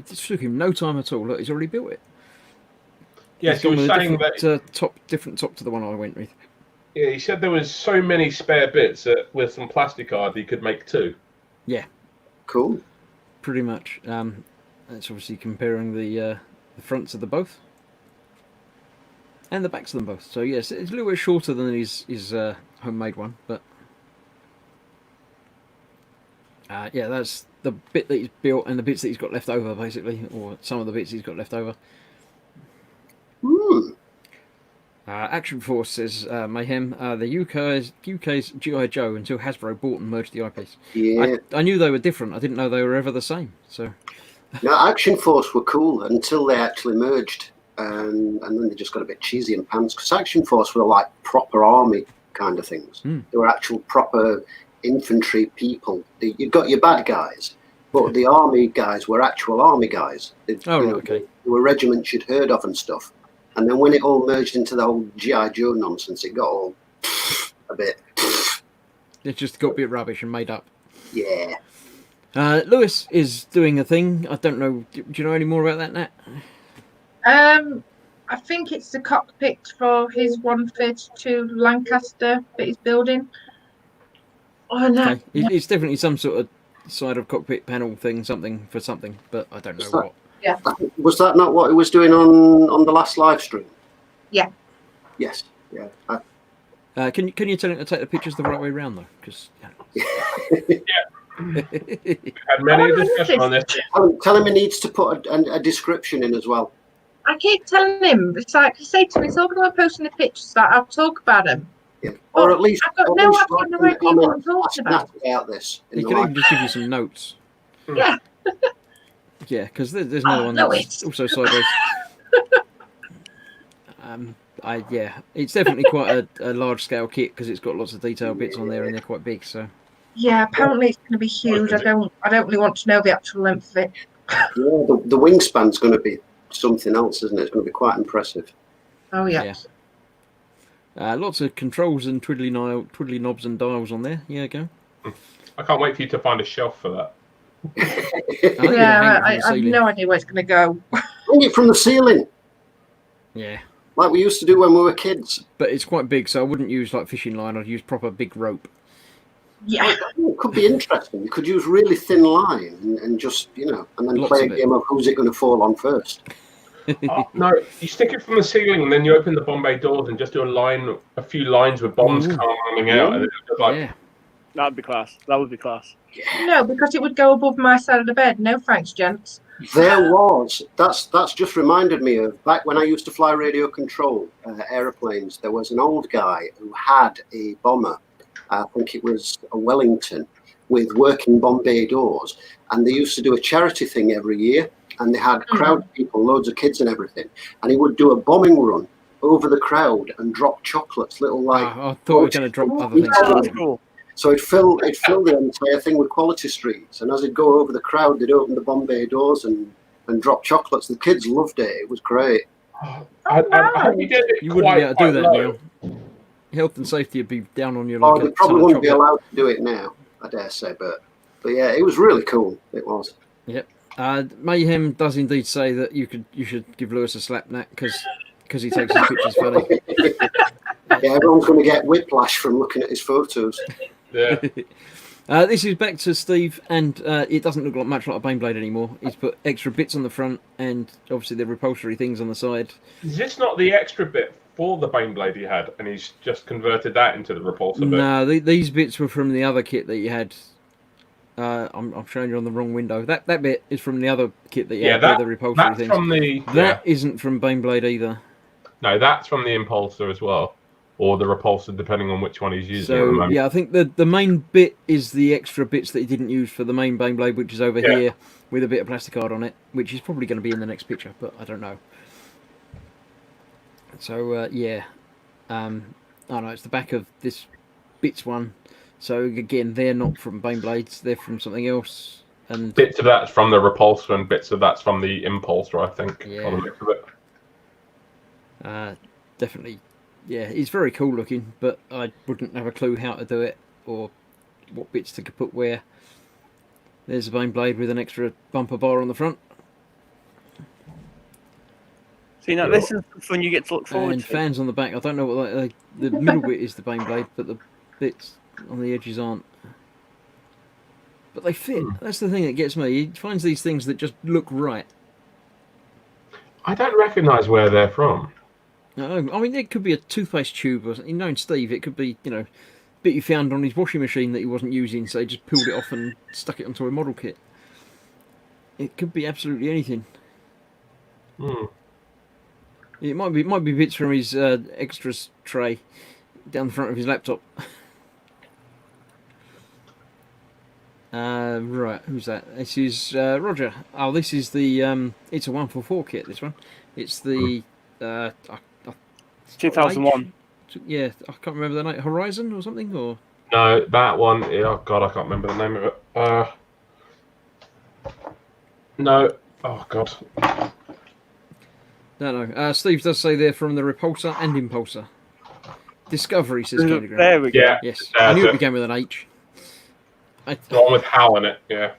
took him no time at all. Look, he's already built it. Yes, he He's was gone with a saying that. different top to the one I went with. Yeah, he said there was so many spare bits that with some plastic card he could make two. Cool. Pretty much. That's obviously comparing the fronts of the both and the backs of them both. So yes, it's a little bit shorter than his homemade one, but yeah, that's the bit that he's built and the bits that he's got left over, basically, or some of the bits he's got left over. Hmm. Action Force says Mayhem. The UK's G.I. Joe until Hasbro bought and merged the IPs. Yeah. I knew they were different. I didn't know they were ever the same. So No, Action Force were cool until they actually merged, and then they just got a bit cheesy in pants. Because Action Force were like proper army kind of things. They were actual proper infantry people. You've got your bad guys, but the army guys were actual army guys. They were regiments you'd heard of and stuff. And then when it all merged into the whole G.I. Joe nonsense, it got all a bit. it just got a bit rubbish and made up. Yeah. Lewis is doing a thing. I don't know. Do you know any more about that, Nat? I think it's the cockpit for his 132 Lancaster that he's building. Oh no! Okay. It's definitely some sort of side of cockpit panel thing, something, but I don't know what. Yeah. Was that not what he was doing on the last live stream? Yeah. Yes. Yeah. Can you tell him to take the pictures the right way around though? Because Had many a discussion on this. Tell him he needs to put a description in as well. I keep telling him, it's like you say to me, it's all about posting the pictures that I'll talk about them. Yeah. Or But at least, I've got at no least idea, no in the idea what I'm comments, talking ask about. Nat about this. He could even just give you some notes. Yeah. Yeah, because there's another one no, that's it's also sideways. It's definitely quite a large scale kit because it's got lots of detailed bits on there and they're quite big. So yeah. Apparently, it's going to be huge. I don't really want to know the actual length of it. Yeah, the wingspan's going to be something else, isn't it? It's going to be quite impressive. Oh yeah. Lots of controls and twiddly knobs and dials on there. Yeah, go. I can't wait for you to find a shelf for that. Yeah, I have no idea where it's going to go. Hang it from the ceiling. Yeah. Like we used to do when we were kids. But it's quite big, so I wouldn't use like fishing line. I'd use proper big rope. Yeah. It could be interesting. You could use really thin line and just, and then Lots play a of it. game of who's it going to fall on first. Oh, no, you stick it from the ceiling and then you open the Bombay doors and just do a few lines with bombs coming out. And it's just like, Yeah. That'd be class. That would be class. No, because it would go above my side of the bed. No thanks, gents. There was. That's just reminded me of back when I used to fly radio control aeroplanes. There was an old guy who had a bomber. I think it was a Wellington with working Bombay doors, and they used to do a charity thing every year, and they had crowd people, loads of kids and everything, and he would do a bombing run over the crowd and drop chocolates, little like. I thought we were going to drop other things. Oh, that's cool. So it'd fill the entire thing with quality streets, and as it'd go over the crowd, they'd open the Bombay doors and drop chocolates. The kids loved it. It was great. I hope you did it. You wouldn't be able to do that low. now. Health and safety would be down on your Oh, like they a probably ton of wouldn't be chocolate. allowed to do it now, I dare say, but yeah, it was really cool. It was. Yep. Mayhem does indeed say that you should give Lewis a slap, Nat, because he takes his pictures funny. Yeah, everyone's going to get whiplash from looking at his photos. Yeah. This is back to Steve, and it doesn't look much like a Baneblade anymore. He's put extra bits on the front, and obviously the repulsory things on the side. Is this not the extra bit for the Baneblade he had, and he's just converted that into the repulsor bit? No, these bits were from the other kit that you had. I'm showing you on the wrong window. That bit is from the other kit that you had with the repulsory that's things. from the... That isn't from Baneblade either. No, that's from the impulsor as well. Or the repulsor, depending on which one he's using at the So, moment. yeah, I think the main bit is the extra bits that he didn't use for the main Baneblade, which is over here with a bit of plasticard on it, which is probably going to be in the next picture, but I don't know. So, it's the back of this bits one. So, again, they're not from Baneblades, they're from something else. And bits of that's from the repulsor and bits of that's from the impulsor, I think. Yeah. On the mix of it. Definitely. Yeah, it's very cool looking, but I wouldn't have a clue how to do it or what bits to put where. There's a Baneblade with an extra bumper bar on the front. See, now this is fun you get to look forward And to. fans on the back. I don't know what the middle bit is the Baneblade, but the bits on the edges aren't. But they fit. That's the thing that gets me. He finds these things that just look right. I don't recognise where they're from. No, I mean, it could be a toothpaste tube or something. Knowing Steve, it could be, bit you found on his washing machine that he wasn't using, so he just peeled it off and stuck it onto a model kit. It could be absolutely anything. It might be bits from his extras tray down the front of his laptop. Right, who's that? This is Roger. Oh, this is the it's a 144 kit. This one, it's the 2001. Yeah, I can't remember the name. Horizon or something, or No, that one. Oh God, I can't remember the name of it. No. Oh God. no. Steve does say they're from the Repulsor and Impulsor. Discovery says Candy Graham. There we go. Yeah. Yes, I knew it it. began with an H. The one with Hal in it. Yeah.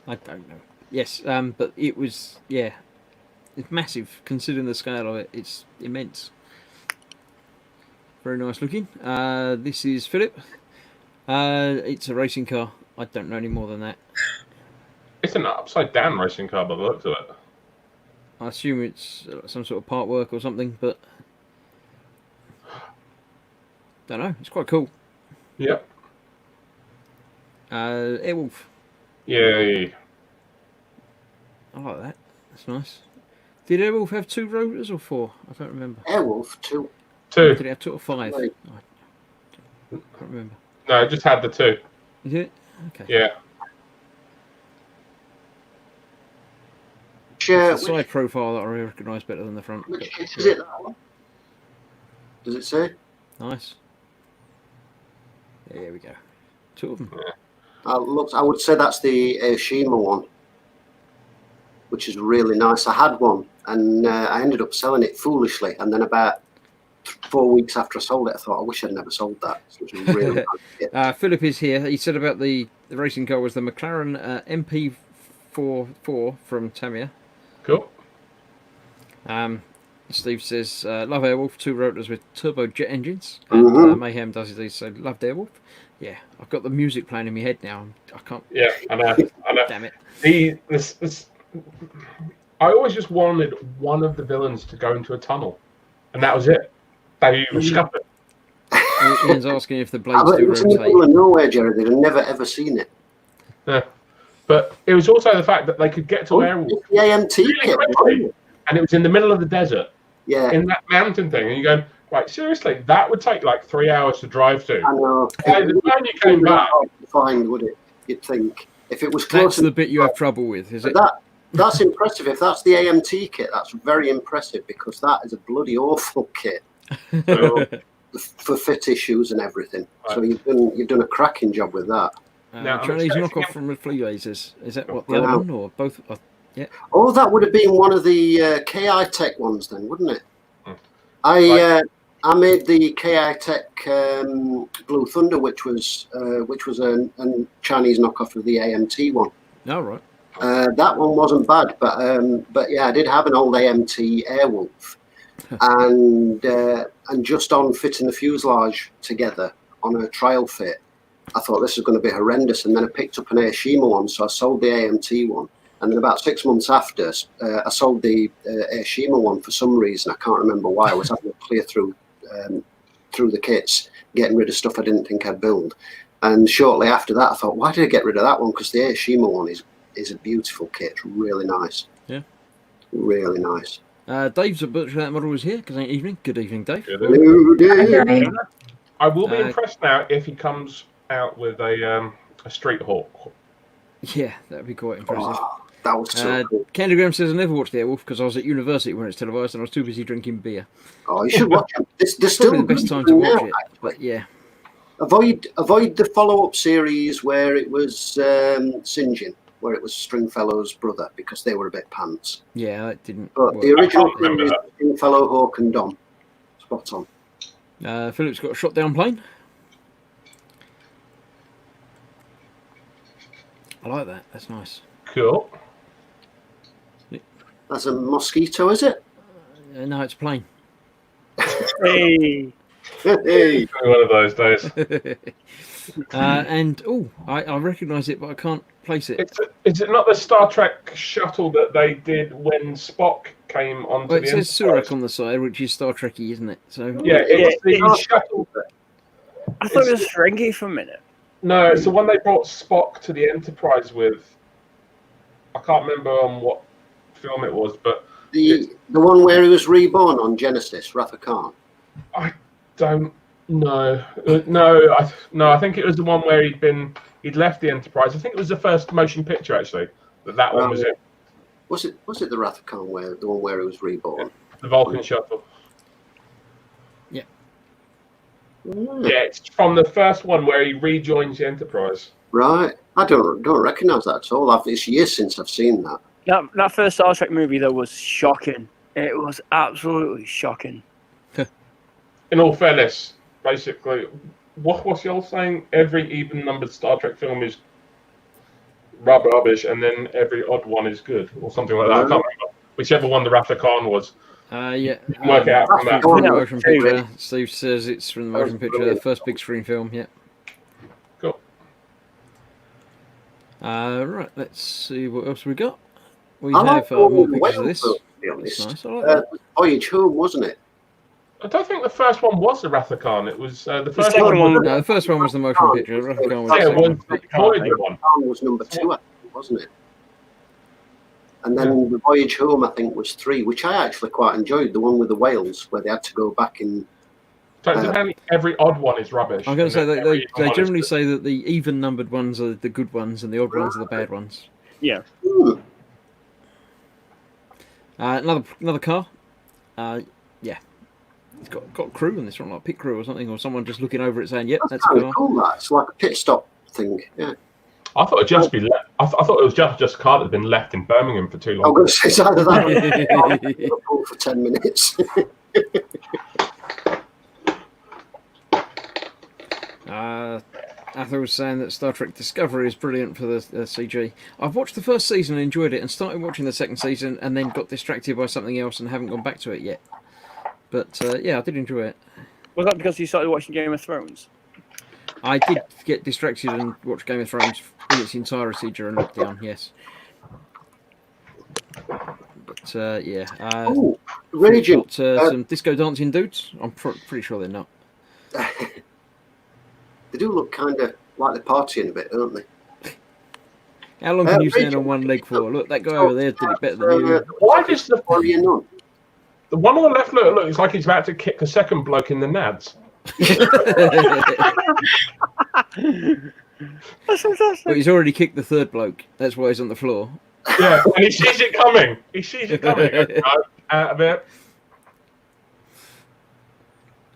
I don't know. Yes, but it was it's massive considering the scale of it. It's immense. Very nice looking. This is Philip. It's a racing car. I don't know any more than that. It's an upside down racing car by the looks of it. I assume it's some sort of part work or something, but don't know. It's quite cool. Yep. Airwolf. Yay. I like that. That's nice. Did Airwolf have 2 rotors or 4? I don't remember. Airwolf 2. 2. Did it have 2 or 5? Right. I can't remember. No, it just had the 2. Is it? Okay. Yeah. It's the side profile that I recognise better than the front. Which but, kit is it? That one? Does it say? Nice. There we go. 2 of them. I would say that's the Aoshima one, which is really nice. I had one, and I ended up selling it foolishly. And then about 4 weeks after I sold it, I thought, I wish I'd never sold that. It was really nice. Philip is here. He said about the racing car was the McLaren MP44 from Tamiya. Cool. Steve says, love Airwolf, 2 rotors with turbojet engines. And Mayhem does it. He said, loved Airwolf. Yeah, I've got the music playing in my head now. I can't. Yeah, I know. Damn it. I always just wanted one of the villains to go into a tunnel, and that was it. They were scuppered. Ian's asking if the blades do It was in the middle of rotate. nowhere, Jerry. They'd have never ever seen it. Yeah. But it was also the fact that they could get to Airwolf It's the AMT really kit. quickly, and it was in the middle of the desert, Yeah, in that mountain thing, and you're going, right, seriously, that would take like 3 hours to drive to. I know. By the time you came back, hard to find, would it? You'd think if it was That's close. the bit you have trouble with, is it? That's impressive. If that's the AMT kit, that's very impressive because that is a bloody awful kit for fit issues and everything. So you've done a cracking job with that. Now, I'm Chinese expecting knockoff from the flea lasers. Is that what the other one or both? Yeah. Oh, that would have been one of the KI Tech ones then, wouldn't it? I made the KI Tech Blue Thunder, which was a Chinese knockoff of the AMT one. No, right. That one wasn't bad, but yeah, I did have an old AMT Airwolf, and just on fitting the fuselage together on a trial fit, I thought this was going to be horrendous, and then I picked up an Aoshima one, so I sold the AMT one, and then about 6 months after, I sold the Aoshima one for some reason. I can't remember why. I was having to clear through the kits, getting rid of stuff I didn't think I'd build, and shortly after that, I thought, why did I get rid of that one? Because the Aoshima one is a beautiful kit. It's really nice. Yeah. Really nice. Dave's at Butcher That Model is here. Good evening. Good evening, Dave. Hello, Dave. I will be impressed now if he comes out with a Street Hawk. Yeah, that would be quite impressive. Oh, that was so cool. Candygram says I never watched Airwolf because I was at university when it's televised and I was too busy drinking beer. Oh, you should watch it. There's Probably still the best time to watch it, but yeah. Avoid the follow-up series where it was Sinjin, where it was Stringfellow's brother, because they were a bit pants. Yeah, that didn't But work. the original I can't remember series, Stringfellow, Hawk and Dom. Spot on. Philip's got a shot down plane. I like that. That's nice. Cool. That's a Mosquito, is it? No, it's a plane. Hey. Hey. One of those days. And I recognise it, but I can't place it. Is it not the Star Trek shuttle that they did when Spock came onto Well, it the says Enterprise? Surak on the side, which is Star Trekky, isn't it? So Yeah, it's the it's- shuttle. I thought it was Ferengi for a minute. No, it's the one they brought Spock to the Enterprise with. I can't remember on what film it was, but The one where he was reborn on Genesis, Wrath of Khan. I don't know. I think it was the one where he'd left the Enterprise. I think it was the first motion picture actually. That one was it. Was it the Wrath of Khan the one where he was reborn? The Vulcan shuttle. Mm. Yeah, it's from the first one where he rejoins the Enterprise. Right. I don't recognise that at all. It's years since I've seen that. That first Star Trek movie though was shocking. It was absolutely shocking. In all fairness, basically, what's y'all saying? Every even-numbered Star Trek film is rubbish, and then every odd one is good, or something like that. I can't remember. Whichever one the Wrath of Khan was. yeah. You can work it out from that. From the Yeah, motion okay, picture. Steve says it's from the motion picture, the first big screen film. Yeah. Cool. Right. Let's see what else we got. We I have like more the pictures of this. Whale, to be That's honest. nice. I like that. Voyage Home, wasn't it? I don't think the first one was the Wrath of Khan. It was the first second one. one- No, the first one was the motion picture. Wrath of Khan was Yeah, the it was second one. the Voyager one. Khan was number 2, I think, wasn't it? And then the voyage home, I think, was 3, which I actually quite enjoyed. The one with the whales, where they had to go back in. So apparently every odd one is rubbish. I'm going to say and they every generally one is say that the even-numbered ones are the good ones and the odd ones are the bad ones. Yeah. Another car. Yeah. It's got crew in this one, like pit crew or something, or someone just looking over it saying, "Yep, that's a kind car." of cool. That it's like a pit stop thing. Yeah. I thought it'd just be. I thought it was just a car that had been left in Birmingham for too I'm long. going to say it's either that or Liverpool for 10 minutes. Arthur was saying that Star Trek Discovery is brilliant for the CG. I've watched the first season and enjoyed it, and started watching the second season, and then got distracted by something else and haven't gone back to it yet. But yeah, I did enjoy it. Was that because you started watching Game of Thrones? I did get distracted and watch Game of Thrones in its entirety during lockdown. Yes. But yeah. Oh, Raging. Got some disco dancing dudes. I'm pretty sure they're not. They do look kind of like they're partying a bit, don't they? How long can you stand on one leg for? Look, that guy over there did it better than you. Why does the one on the left look? It's like he's about to kick the second bloke in the nads. That's fantastic. But he's already kicked the third bloke. That's why he's on the floor. Yeah, and he sees it coming. He sees it coming. He goes, "No, out of it."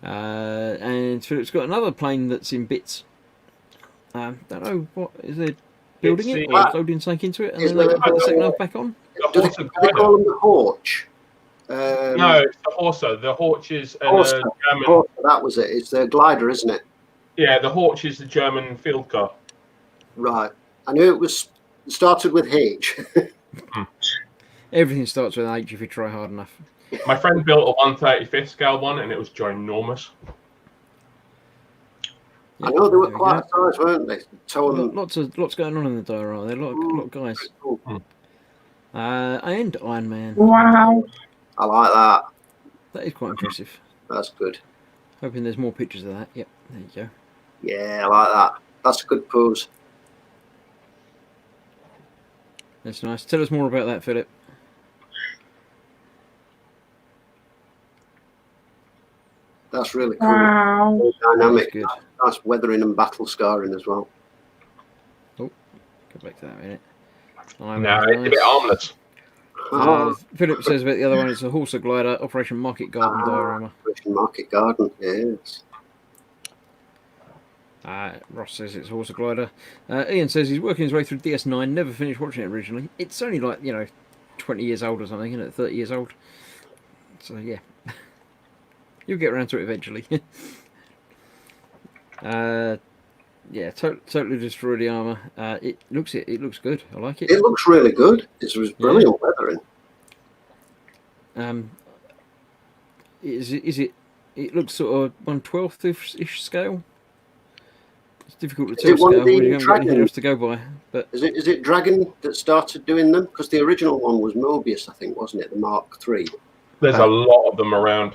And Philip's got another plane that's in bits. Don't know what is they building It's it the- or loading something into it, and Is then they there- put the second half back on. The Do horse they and call them the Horch? No, it's the Horsa. The Horch is a Horsa. German. Horsa, that was it. It's the glider, isn't it? Yeah, the Horch is the German field car. Right. I knew it started with H. Everything starts with an H if you try hard enough. My friend built a 1/35th scale one, and it was ginormous. I know they were There we quite go. a size, weren't they? Towing Lots going on in the diorama. There are a lot of guys. cool. And Iron Man. Wow. I like that. That is quite impressive. That's good. Hoping there's more pictures of that. Yep, there you go. Yeah, I like that. That's a good pose. That's nice. Tell us more about that, Philip. That's really cool. Wow. Dynamic. That's good. Nice weathering and battle scarring as well. Go back to that a minute. No, it's a bit harmless. Philip says about the other one, it's a Horsa glider, Operation Market Garden diorama. Operation Market Garden, yes. Ross says it's a Horsa glider. Ian says he's working his way through DS9, never finished watching it originally. It's only like, 20 years old or something, isn't it? 30 years old. So, yeah. You'll get around to it eventually. Yeah, totally destroyed the armour. It looks good. I like it. It looks really good. It was brilliant weathering. Is it? It looks sort of 1/12 ish scale. It's difficult to Is tell it one scale of when the you haven't got anything Dragon? else to go by. But Is it Dragon that started doing them? Because the original one was Mobius, I think, wasn't it? The Mark III. There's a lot of them around.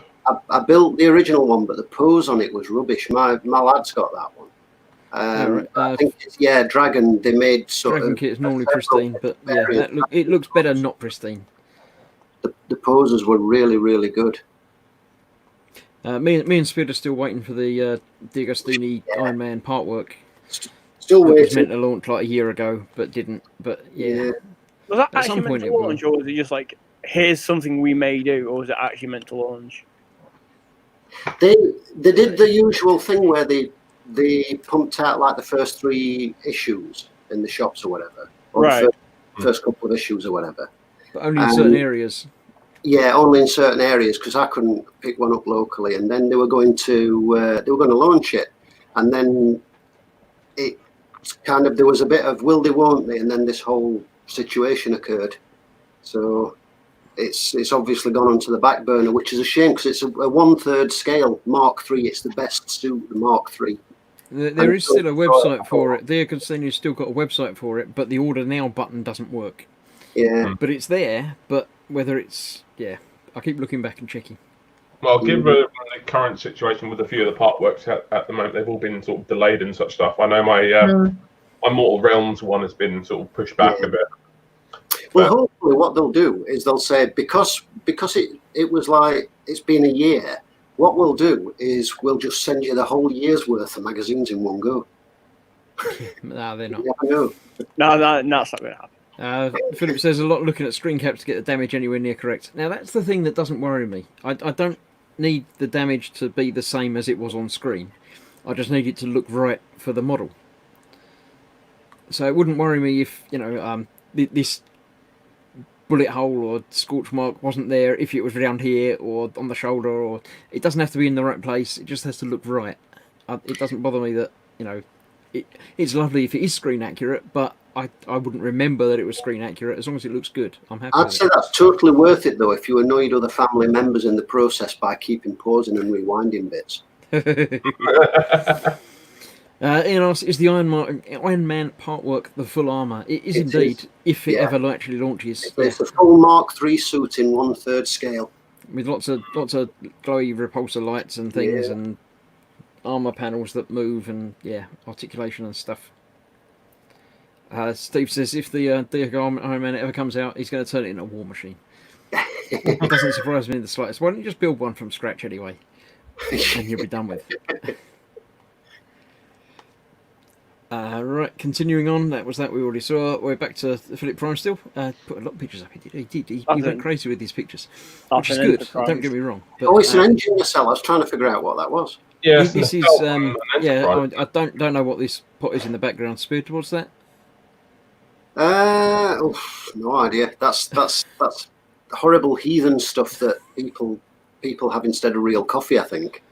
I built the original one, but the pose on it was rubbish. My lad's got that one. right. I think Dragon. They made sort Dragon of kit is normally pristine, but yeah, it looks better not pristine. the poses were really, really good. Me and Speed are still waiting for the D'Agostini Iron Man part work. Still It was meant waiting. to launch like a year ago, but didn't. But yeah. Was that At some actually meant point to it will. launch, or was it just like, here's something we may do, or was it actually meant to launch? They did the usual thing where they pumped out like the first 3 issues in the shops or whatever, or Right. the first couple of issues or whatever. But only in certain areas. Yeah, only in certain areas because I couldn't pick one up locally. And then they were going to launch it, and then it kind of there was a bit of will they, won't they, and then this whole situation occurred. So it's obviously gone onto the back burner, which is a shame because it's a 1/3 scale Mark III. It's the best suit, the Mark III. There is still a website for it. D'Agostini's still got a website for it, but the order now button doesn't work. Yeah, But it's there. But whether it's I keep looking back and checking. Well, given the current situation with a few of the part works at the moment, they've all been sort of delayed and such stuff. I know my Mortal Realms one has been sort of pushed back a bit. Well, hopefully, what they'll do is they'll say because it was like it's been a year. What we'll do is we'll just send you the whole year's worth of magazines in one go. No, they're not. You never know. No, that's not going to happen. Philip says a lot looking at screen caps to get the damage anywhere near correct. Now that's the thing that doesn't worry me. I don't need the damage to be the same as it was on screen. I just need it to look right for the model. So it wouldn't worry me if this bullet hole or scorch mark wasn't there if it was around here or on the shoulder, or it doesn't have to be in the right place. It just has to look right. It doesn't bother me that it's lovely if it is screen accurate, but I wouldn't remember that it was screen accurate. As long as it looks good, I'm happy. I'd say that's totally worth it though if you annoyed other family members in the process by keeping pausing and rewinding bits. Ian asks, is the Iron Man part work the full armour? It is indeed, if it ever actually launches. It's a full Mark III suit in 1/3 scale. With lots of glowy repulsor lights and things, and armour panels that move, and articulation and stuff. Steve says if the Iron Man ever comes out, he's going to turn it into a war machine. It doesn't surprise me in the slightest. Why don't you just build one from scratch anyway, and you'll be done with. Right, continuing on. That was that we already saw. We're back to Philip Prime still. Put a lot of pictures up. He went crazy with these pictures, which is good. Don't get me wrong. But, it's an engine nacelle. I was trying to figure out what that was. Yeah, this is I don't know what this pot is in the background. Speared towards that. No idea. That's horrible heathen stuff that people have instead of real coffee, I think.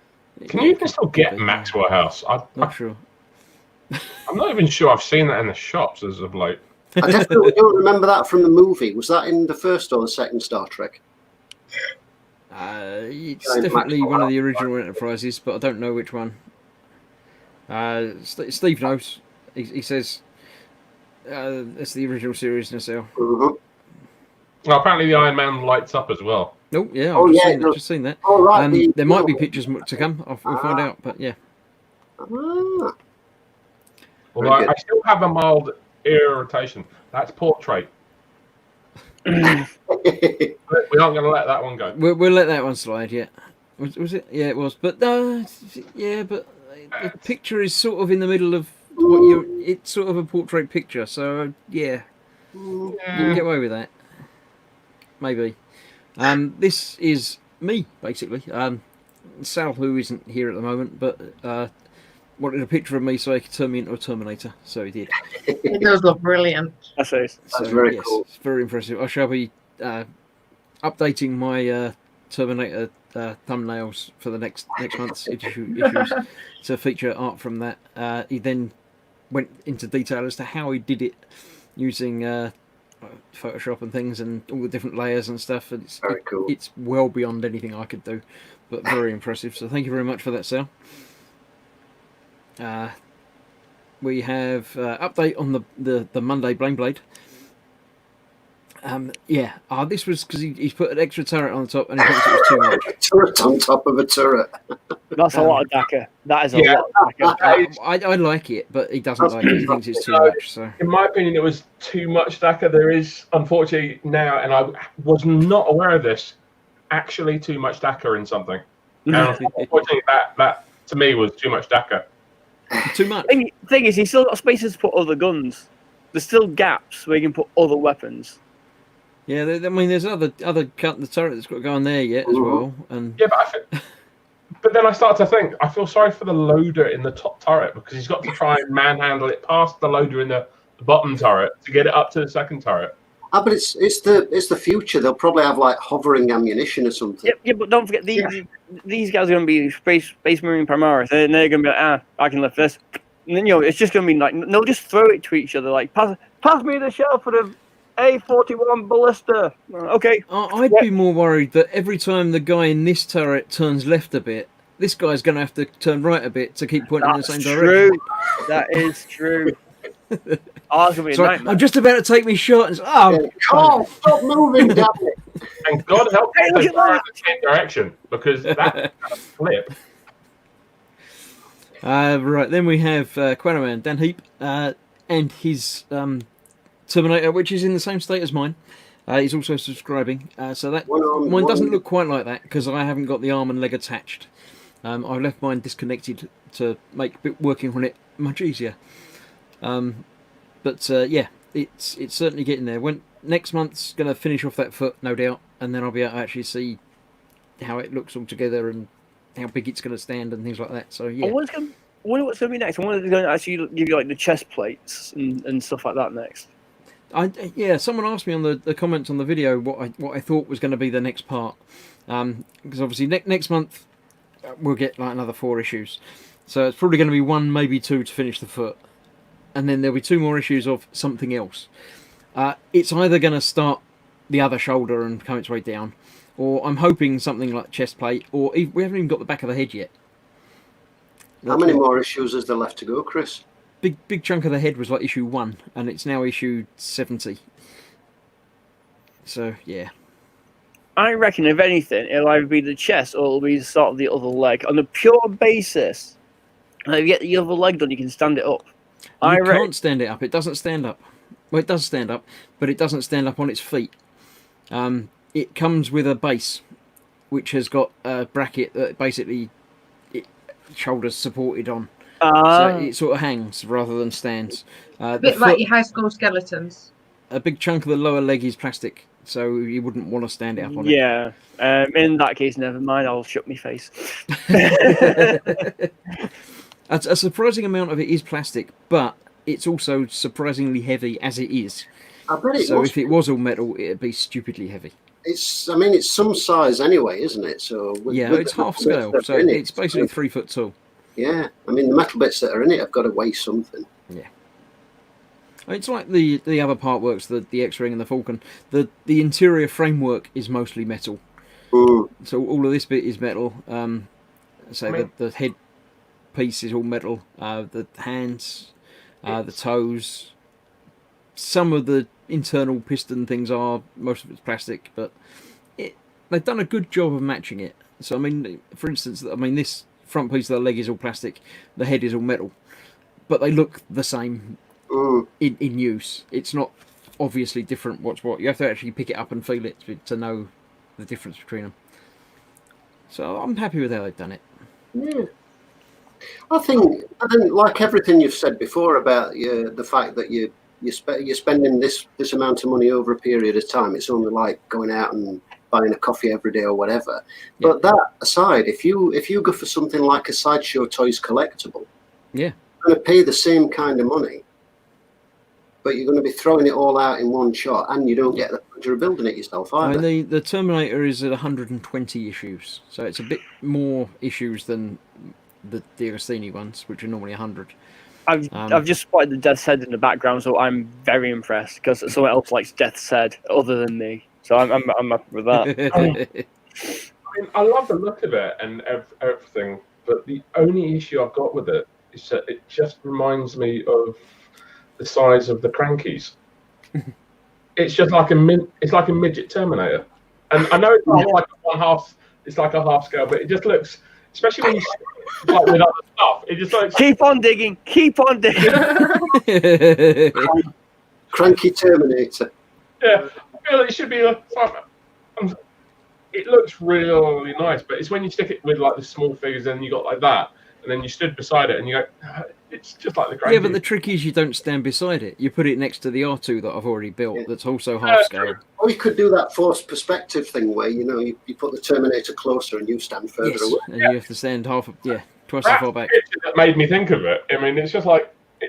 Can you even still get Maxwell House? Not sure. I'm not even sure I've seen that in the shops as of late. I definitely don't remember that from the movie. Was that in the first or the second Star Trek? It's definitely one of the original Enterprises, but I don't know which one. Steve knows. He says it's the original series nacelle. Mm-hmm. Well, apparently the Iron Man lights up as well. Oh yeah, I've just seen that. Oh, right, there might be pictures to come. We'll find out, but yeah. Although I still have a mild irritation. That's portrait. We aren't going to let that one go. We'll let that one slide. Yeah, was it? Yeah, it was. But the picture is sort of in the middle of what you. It's sort of a portrait picture, so you can get away with that. Maybe. This is me basically. Sal, who isn't here at the moment, but wanted a picture of me so he could turn me into a Terminator, so he did. It does look brilliant. That's very cool. It's very impressive. I shall be updating my Terminator thumbnails for the next month's issues to feature art from that. He then went into detail as to how he did it using Photoshop and things and all the different layers and stuff. And very cool. It's well beyond anything I could do, but very impressive. So thank you very much for that, Sal. We have update on the Monday Blame Blade. This was because he's put an extra turret on the top and he thinks it was too much. Turret on top of a turret. That's a lot of DACA. That is a lot of DACA. I like it, but he doesn't like it. He thinks it's too much. So, in my opinion, it was too much DACA. There is, unfortunately, now, and I was not aware of this, actually too much DACA in something. And unfortunately, that to me was too much DACA. Too much. Thing is, he's still got spaces to put other guns. There's still gaps where you can put other weapons. Yeah, there's other the turret that's got to go on there yet as well. And yeah, but then I start to think I feel sorry for the loader in the top turret because he's got to try and manhandle it past the loader in the bottom turret to get it up to the second turret. But it's the future. They'll probably have like hovering ammunition or something. Yeah, but don't forget these guys are going to be Space Marine Primaris. They're going to be like, I can lift this. And then it's just going to be like they'll just throw it to each other like pass me the shell for the A41 ballista. Okay. I'd be more worried that every time the guy in this turret turns left a bit, this guy's going to have to turn right a bit to keep pointing in the same direction. That is true. It's gonna be a nightmare. I'm just about to take me shot and stop moving, damn it. And God help me in the same direction because that flip. Right, then we have Quanaman, Dan Heap, and his Terminator, which is in the same state as mine. He's also subscribing. So that Well, mine doesn't look quite like that because I haven't got the arm and leg attached. I've left mine disconnected to make working on it much easier. But yeah, it's certainly getting there. Next month's going to finish off that foot, no doubt, and then I'll be able to actually see how it looks all together and how big it's going to stand and things like that. So yeah. I wonder what's going to be next. I wonder if they're going to actually give you like the chest plates and stuff like that next. Someone asked me on the comments on the video what I thought was going to be the next part, because obviously next month we'll get like another 4 issues, so it's probably going to be 1, maybe 2 to finish the foot, and then there'll be 2 more issues of something else. It's either going to start the other shoulder and come its way down, or I'm hoping something like chest plate, or we haven't even got the back of the head yet. How many more issues is there left to go, Chris? Big chunk of the head was like issue 1, and it's now issue 70. So yeah. I reckon, if anything, it'll either be the chest or it'll be sort of the other leg on a pure basis. And if you get the other leg done, you can stand it up. You can't stand it up. It doesn't stand up. Well, it does stand up, but it doesn't stand up on its feet. It comes with a base, which has got a bracket that basically shoulders supported on. So it sort of hangs rather than stands. A bit like your high school skeletons. A big chunk of the lower leg is plastic, so you wouldn't want to stand it up on it. Yeah. In that case, never mind. I'll shut my face. A surprising amount of it is plastic, but it's also surprisingly heavy as it is. I bet it so must if it was all metal, it'd be stupidly heavy. It's some size anyway, isn't it? So it's half scale, so it's basically 3 foot tall. Yeah, I mean the metal bits that are in it have got to weigh something. Yeah, it's like the other part works, the X-Ring and the Falcon. The interior framework is mostly metal, so all of this bit is metal. The head piece is all metal. The hands, the toes, some of the internal piston things are, most of it's plastic, but they've done a good job of matching it. So I mean, for instance, this front piece of the leg is all plastic, the head is all metal, but they look the same in use. It's not obviously different what's what. You have to actually pick it up and feel it to know the difference between them. So I'm happy with how they've done it. Yeah. I think like everything you've said before about the fact that you're spending this amount of money over a period of time. It's only like going out and buying a coffee every day or whatever. Yeah. But that aside, if you go for something like a Sideshow Toys collectible, you're going to pay the same kind of money, but you're going to be throwing it all out in one shot, and you don't get the pleasure of building it yourself either. I mean, the Terminator is at 120 issues, so it's a bit more issues than the Agostini ones, which are normally 100. I've just spotted the Death's Head in the background, so I'm very impressed because someone else likes Death's Head other than me. So I'm happy with that. I mean, I love the look of it and everything, but the only issue I've got with it is that it just reminds me of the size of the Crankies. It's just like a midget Terminator, and I know it's not like it's like a half scale, but it just looks, especially when you like with other stuff, it just looks. Keep on digging. Cranky Terminator. Yeah. It should be it looks really nice, but it's when you stick it with like the small figures and you got like that, and then you stood beside it and you go, it's just like the Cranky. Yeah, but the trick is you don't stand beside it. You put it next to the R2 that I've already built. Yeah. That's also half scale. Or you could do that forced perspective thing where you put the Terminator closer and you stand further away. And you have to stand twice as far back. That made me think of it. I mean, it's just like a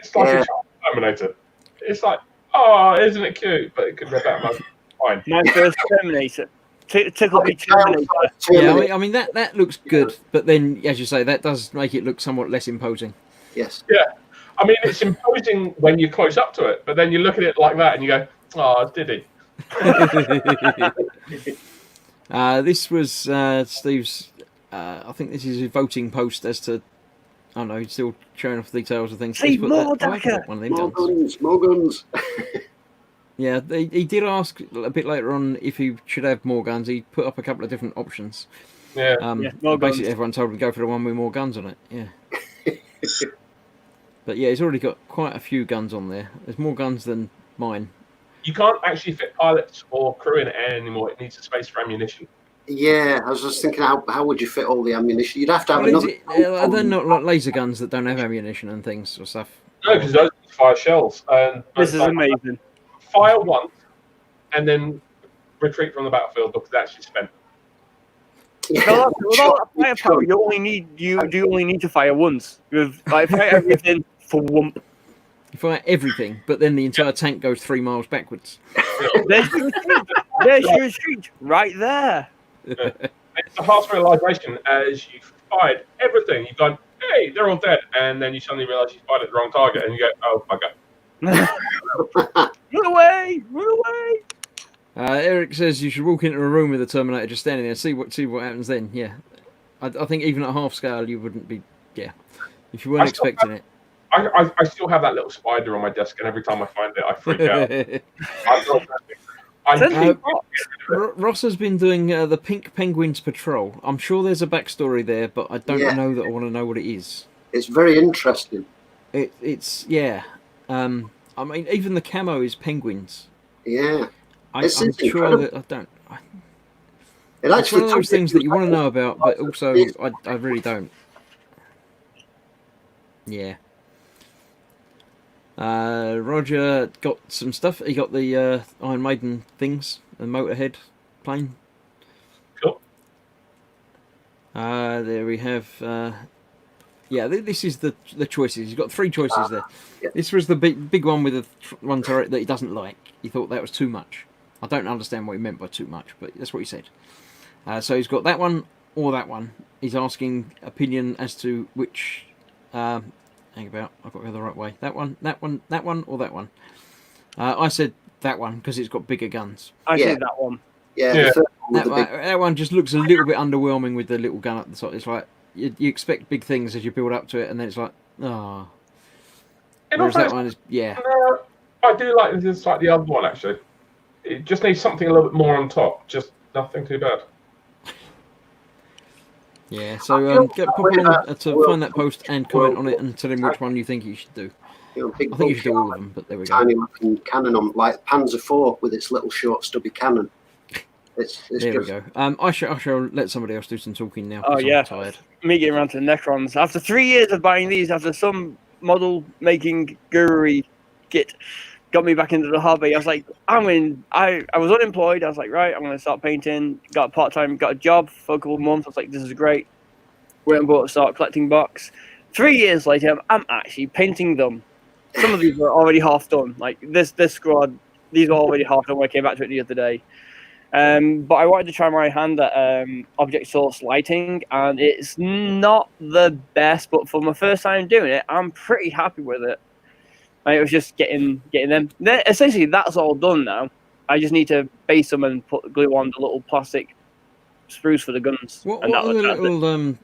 Terminator. It's like, oh, isn't it cute? But it could be that much. Fine. My first Terminator. Tickle me Terminator. Yeah, I mean that looks good, but then, as you say, that does make it look somewhat less imposing. Yes. Yeah, I mean it's imposing when you're close up to it, but then you look at it like that and you go, "Oh, did he?" This was Steve's. I think this is his voting post as to. I don't know. He's still showing off details of things. See, more guns. Yeah, he did ask a bit later on if he should have more guns. He put up a couple of different options. Yeah. More basically, guns. Everyone told him to go for the one with more guns on it. Yeah. But yeah, he's already got quite a few guns on there. There's more guns than mine, you can't actually fit pilots or crew in it anymore. It needs a space for ammunition. Yeah, I was just thinking, how would you fit all the ammunition? You'd have to have another. Are there not like laser guns that don't have ammunition and things or stuff? No, because those fire shells. And This is amazing. Fire once, and then retreat from the battlefield because it's actually spent. With all that firepower, you only need to fire once. With like fire everything for one. You fire everything, but then the entire tank goes 3 miles backwards. There's your retreat. There's your retreat right there. It's a harsh realization as you've fired everything. You've gone, hey, they're all dead, and then you suddenly realize you fired at the wrong target, and you go, oh, bugger. Run away! Run away! Eric says you should walk into a room with a Terminator just standing there and see what happens then. Yeah, I think even at half scale you wouldn't be. Yeah, if you weren't expecting it. I still have that little spider on my desk, and every time I find it, I freak out. Ross has been doing the Pink Penguins Patrol. I'm sure there's a backstory there, but I don't know that I want to know what it is. It's very interesting. It's yeah. I mean, even the camo is penguins. Yeah. I'm sure that I don't. It's one of those things that you want to know about, but also I really don't. Yeah. Roger got some stuff. He got the Iron Maiden things, the Motorhead plane. Cool. There we have. Yeah, this is the choices. He's got 3 choices there. Yeah. This was the big one with the one turret that he doesn't like. He thought that was too much. I don't understand what he meant by too much, but that's what he said. So he's got that one or that one. He's asking opinion as to which. Hang about, I've got to go the right way. That one, or that one. I said that one because it's got bigger guns. I said that one. Yeah. That one just looks a little bit underwhelming with the little gun at the top. It's like you expect big things as you build up to it, and then it's like, oh. Whereas that one is, yeah. I do like this, like the other one actually. It just needs something a little bit more on top. Just nothing too bad. Yeah, so pop along to find that post and comment on it and tell him which one you think you should do. I think you should do all of them, but there we go. Tiny looking cannon on, like Panzer IV with its little short stubby cannon. It's there we go. I shall let somebody else do some talking now. Oh yeah, I'm tired. Me getting around to the Necrons after 3 years of buying these, after some model making guru kit got me back into the hobby. I was like, I was unemployed. I was like, right, I'm going to start painting. Got part-time, got a job for a couple of months. I was like, this is great. Went and bought a start collecting box. 3 years later, I'm actually painting them. Some of these were already half done. Like this squad, these were already half done when I came back to it the other day. But I wanted to try my hand at object source lighting, and it's not the best, but for my first time doing it, I'm pretty happy with it. It was just getting them. Essentially, that's all done now. I just need to base them and put glue on the little plastic sprues for the guns. What are the little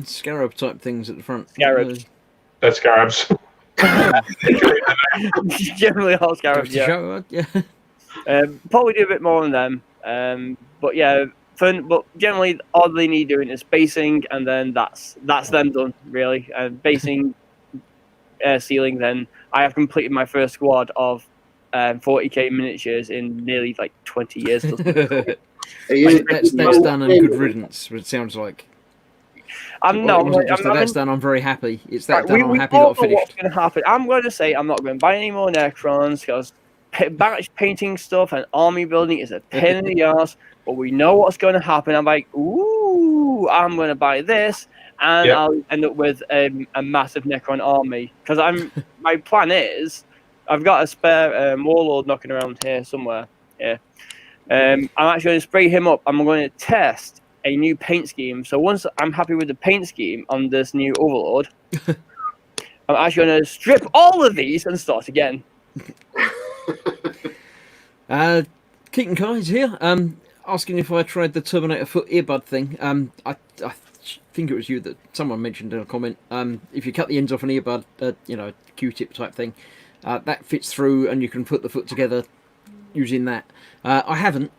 scarab type things at the front? Scarabs. They're scarabs. Generally all scarabs, yeah. Probably do a bit more on them. But yeah, but generally all they need doing is basing, and then that's them done, really. Basing, sealing, then I have completed my first squad of 40k miniatures in nearly like 20 years. That's done and good riddance, it sounds like. That's done, I'm very happy. It's that done, I'm happy that I finished. What's going to happen. I'm going to say I'm not going to buy any more Necrons because batch painting stuff and army building is a pain in the ass, but we know what's going to happen. I'm like, ooh, I'm going to buy this, and I'll end up with a massive Necron army. Because my plan is, I've got a spare warlord knocking around here somewhere. Yeah, I'm actually going to spray him up. I'm going to test a new paint scheme. So once I'm happy with the paint scheme on this new overlord, I'm actually going to strip all of these and start again. Keaton Kai's here, asking if I tried the Terminator foot earbud thing. I think it was you that someone mentioned in a comment. If you cut the ends off an earbud, Q-tip type thing, that fits through and you can put the foot together using that. I haven't,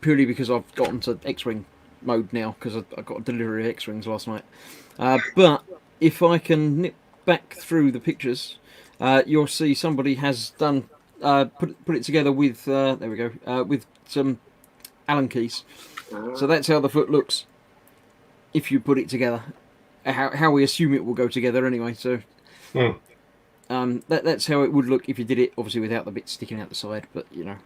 purely because I've gotten to X-Wing mode now, because I got a delivery of X-Wings last night. But if I can nip back through the pictures, you'll see somebody has done put it together with there we go with some Allen keys. So that's how the foot looks if you put it together. How we assume it will go together anyway. So that's how it would look if you did it, obviously without the bit sticking out the side. But you know.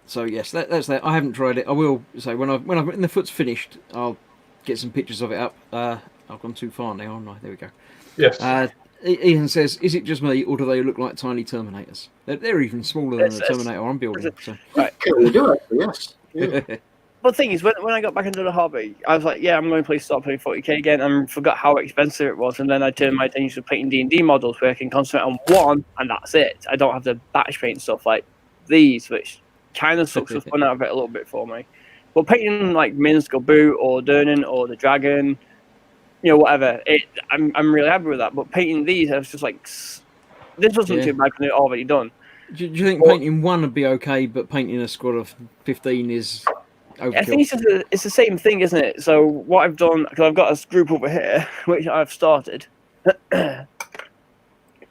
So yes, that's that. I haven't tried it. I will say when the foot's finished, I'll get some pictures of it up. I've gone too far now, haven't I? There we go. Yes. Ian says, "Is it just me, or do they look like tiny Terminators? They're even smaller than the Terminator I'm building." So. Right. Can we do it? Yes. Yeah. But the thing is, when I got back into the hobby, I was like, yeah, I'm going to start playing 40k again, and forgot how expensive it was. And then I turned my attention to painting D&D models, where I can concentrate on one, and that's it. I don't have to batch paint stuff like these, which kind of sucks the fun out of it a little bit for me. But painting like Minsk or Boot or Durnan or the Dragon, you know, whatever, I'm really happy with that. But painting these, I was just like, this wasn't too bad because it's already done. Do you think painting one would be okay, but painting a squad of 15 is overkill? I think it's the same thing, isn't it? So what I've done, because I've got a group over here, which I've started. So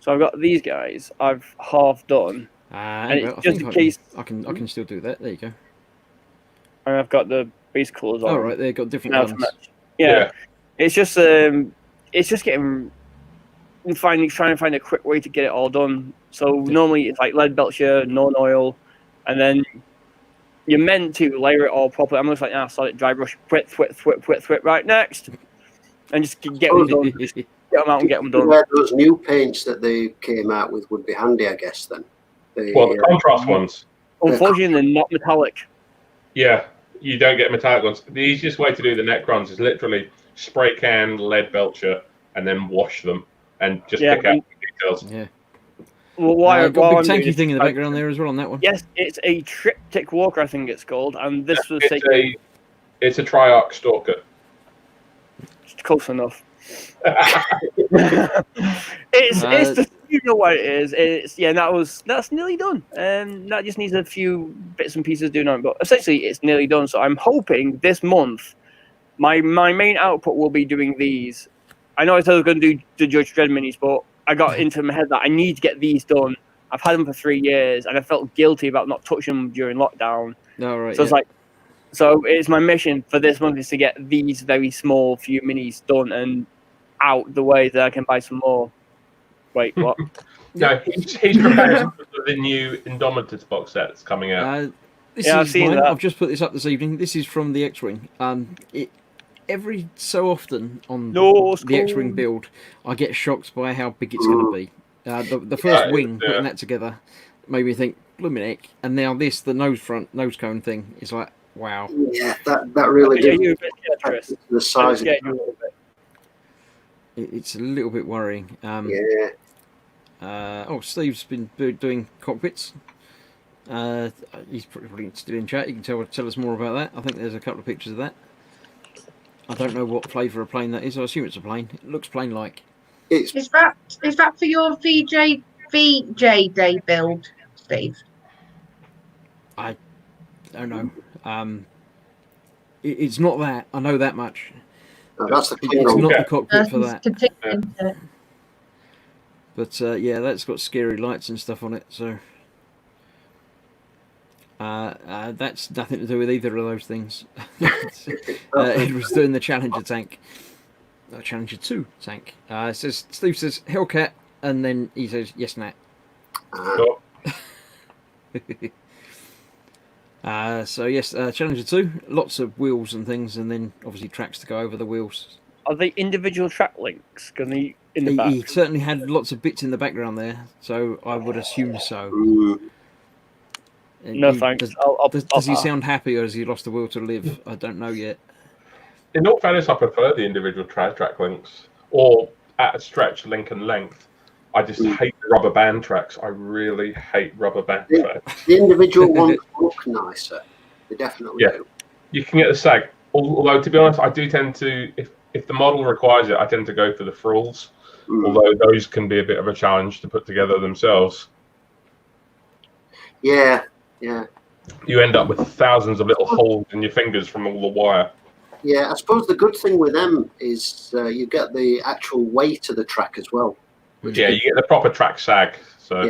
I've got these guys, I've half done. And it's just in case I can still do that. There you go. And I've got the base colours on. Oh right, they've got different guns. Yeah. It's just getting trying to find a quick way to get it all done. So normally it's like lead belcher, non-oil, and then you're meant to layer it all properly. I'm just like, solid dry brush, whip, right, next. And just get them done. Get them out and get them done. Those new paints that they came out with would be handy, I guess, then. The contrast ones. Unfortunately, they're not metallic. Yeah, you don't get metallic ones. The easiest way to do the Necrons is literally spray can lead belcher and then wash them and just pick out the details. Yeah. Well, got a big tanky thing in the background there as well on that one. Yes, it's a Triptych Walker, I think it's called, and this was it's a Triarch Stalker. It's close enough. It's the, you know what it is. That's nearly done, and that just needs a few bits and pieces doing on it. But essentially, it's nearly done. So I'm hoping this month, my main output will be doing these. I know I said I was going to do the Judge Dredd minis, but I got into my head that I need to get these done. I've had them for 3 years, and I felt guilty about not touching them during lockdown. No, right. So it's like, so it's my mission for this month is to get these very small few minis done and out the way that I can buy some more. Wait, what? No, he's preparing for the new Indomitus box set that's coming out. I've seen that. I've just put this up this evening. This is from the X-Wing. Every so often on the X-Wing build, I get shocked by how big it's going to be. The first wing, putting that together, made me think, blooming heck. And now this, the nose cone thing, is like, wow. Yeah, that really did. The size of it. It's a little bit worrying. Steve's been doing cockpits. He's probably still in chat. You can tell us more about that. I think there's a couple of pictures of that. I don't know what flavour of plane that is. I assume it's a plane. It looks plane-like. Is that for your VJ Day build, Steve? I don't know. It's not that. I know that much. No, that's the it's not the cockpit for that. But that's got scary lights and stuff on it. So that's nothing to do with either of those things. It was doing the Challenger tank. Challenger 2 tank. Steve says Hellcat, and then he says yes, Nat. Challenger 2, lots of wheels and things, and then obviously tracks to go over the wheels. Are they individual track links? Can in the back? He certainly had lots of bits in the background there, so I would assume so. No thanks. Does he sound happy, or has he lost the will to live? I don't know yet. In all fairness, I prefer the individual track links, or at a stretch, link and length. I just hate the rubber band tracks. I really hate rubber band tracks. The individual ones look nicer. They definitely do. You can get the sag. Although, to be honest, I do tend to, if the model requires it, I tend to go for the frills. Although those can be a bit of a challenge to put together themselves. Yeah. You end up with thousands of little holes in your fingers from all the wire. Yeah, I suppose the good thing with them is you get the actual weight of the track as well. Yeah, you get the proper track sag. So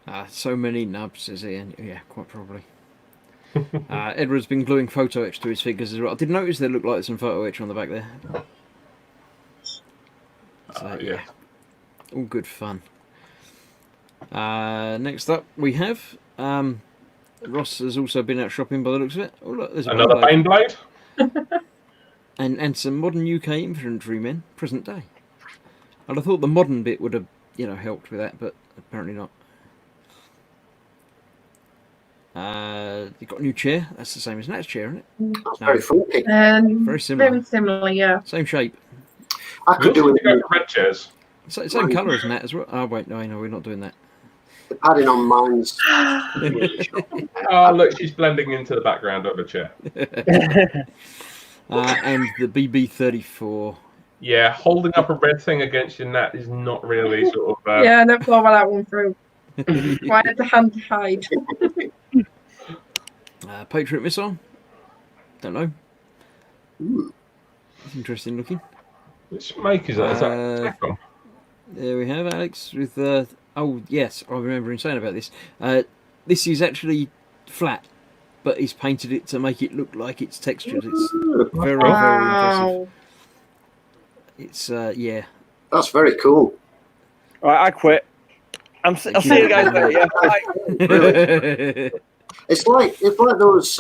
Yeah. So many nubs, is he? Yeah, quite probably. Edward's been gluing photo etch to his figures as well. I did notice there looked like some photo etch on the back there. So, yeah, all good fun. Next up, we have Ross has also been out shopping by the looks of it. Oh, look, there's another Baneblade. and some modern UK infantrymen, present day. I'd have thought the modern bit would have, helped with that, but apparently not. You've got a new chair. That's the same as Nat's chair, isn't it? That's very funky. Very similar. Very similar, yeah. Same shape. I could do Go it. for red chairs. Same colour as Nat as well. Oh, wait, no, we're not doing that. The padding on mine's. Oh, look, she's blending into the background of the chair. And the BB-34. Yeah, holding up a red thing against your Nat is not really sort of. Yeah, I never thought about that one through. Why had the hand to hide? Patriot missile. Don't know. It's interesting looking. Which make is that? Is that Tacom? There we have Alex with. Oh yes, I remember him saying about this. This is actually flat, but he's painted it to make it look like it's textured. It's very, very impressive. It's yeah. That's very cool. Right, I quit. I'll see you guys later. Yeah, bye. It's like those.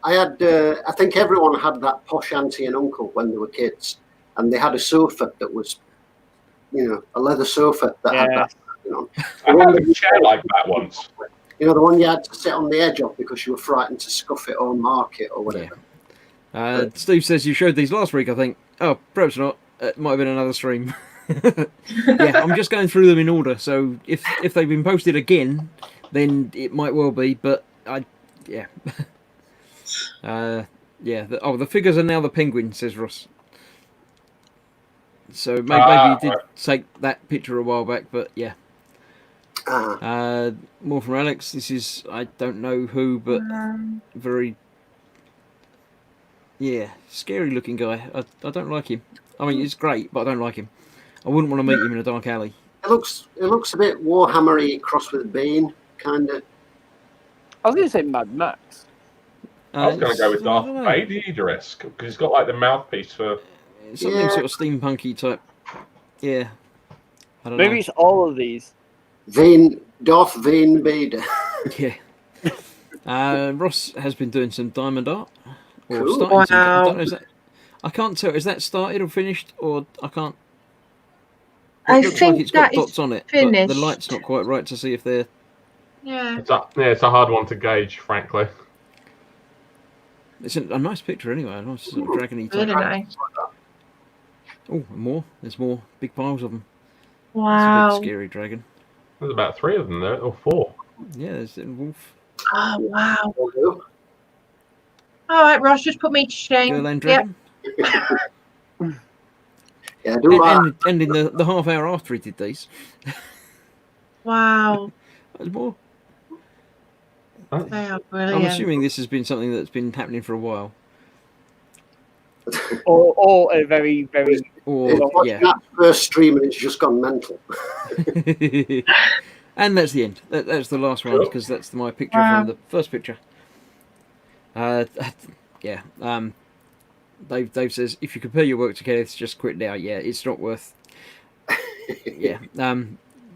I had. I think everyone had that posh auntie and uncle when they were kids, and they had a sofa that was, a leather sofa that had that. I had a chair like that once. The one you had to sit on the edge of because you were frightened to scuff it or mark it or whatever. Yeah. Steve says you showed these last week, I think. Oh, perhaps not. It might have been another stream. Yeah, I'm just going through them in order. So if they've been posted again, then it might well be. But yeah. The figures are now the penguin, says Ross. So maybe you did take that picture a while back, but yeah. More from Alex. This is, I don't know who, but very, scary looking guy. I don't like him. I mean, he's great, but I don't like him. I wouldn't want to meet him in a dark alley. It looks a bit Warhammer-y crossed with Bane, kind of. I was going to say Mad Max. I was going to go with Darth Vader-esque because he's got like the mouthpiece for something sort of steampunky type. Yeah, I don't know. Maybe it's all of these. Darth Vane Vader. Yeah. Ross has been doing some diamond art. Or Cool. starting to. I Wow. don't know, I can't tell. Is that started or finished, or I can't? It I looks think like it's got that is dots on it, but finished. the light's not quite right to see if they're. Yeah. it's a hard one to gauge, frankly. It's a nice picture anyway. A nice sort of dragony type. Really nice. Oh, and more. There's more. Big piles of them. It's a Wow. big scary dragon. There's about 3 of them there, or 4. Yeah, there's a wolf. Oh, wow. All right, Ross, just put me to shame. Girl and Yep. dragon. Yeah, do that. And in the half hour after he did these, Wow. there's more. They are I'm brilliant. assuming this has been something that's been happening for a while. Or a very, very. Or It's watching that first stream and it's just gone mental. And that's the end. That's the last one because that's my picture from the first picture. Yeah. Dave says if you compare your work to Kenneth's, just quit now. Yeah, it's not worth. Yeah.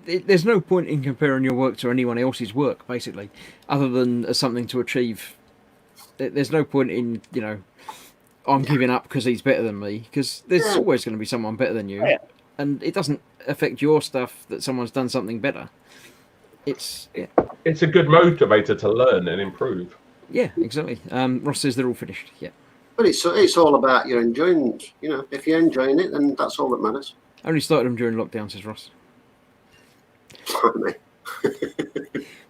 There's no point in comparing your work to anyone else's work, basically, other than as something to achieve. There's no point in I'm giving up because he's better than me, because there's always going to be someone better than you, and it doesn't affect your stuff that someone's done something better. It's a good motivator to learn and improve. Yeah, exactly. Ross says they're all finished. Yeah. But it's all about your enjoyment. If you're enjoying it, then that's all that matters. Only started them during lockdown, says Ross.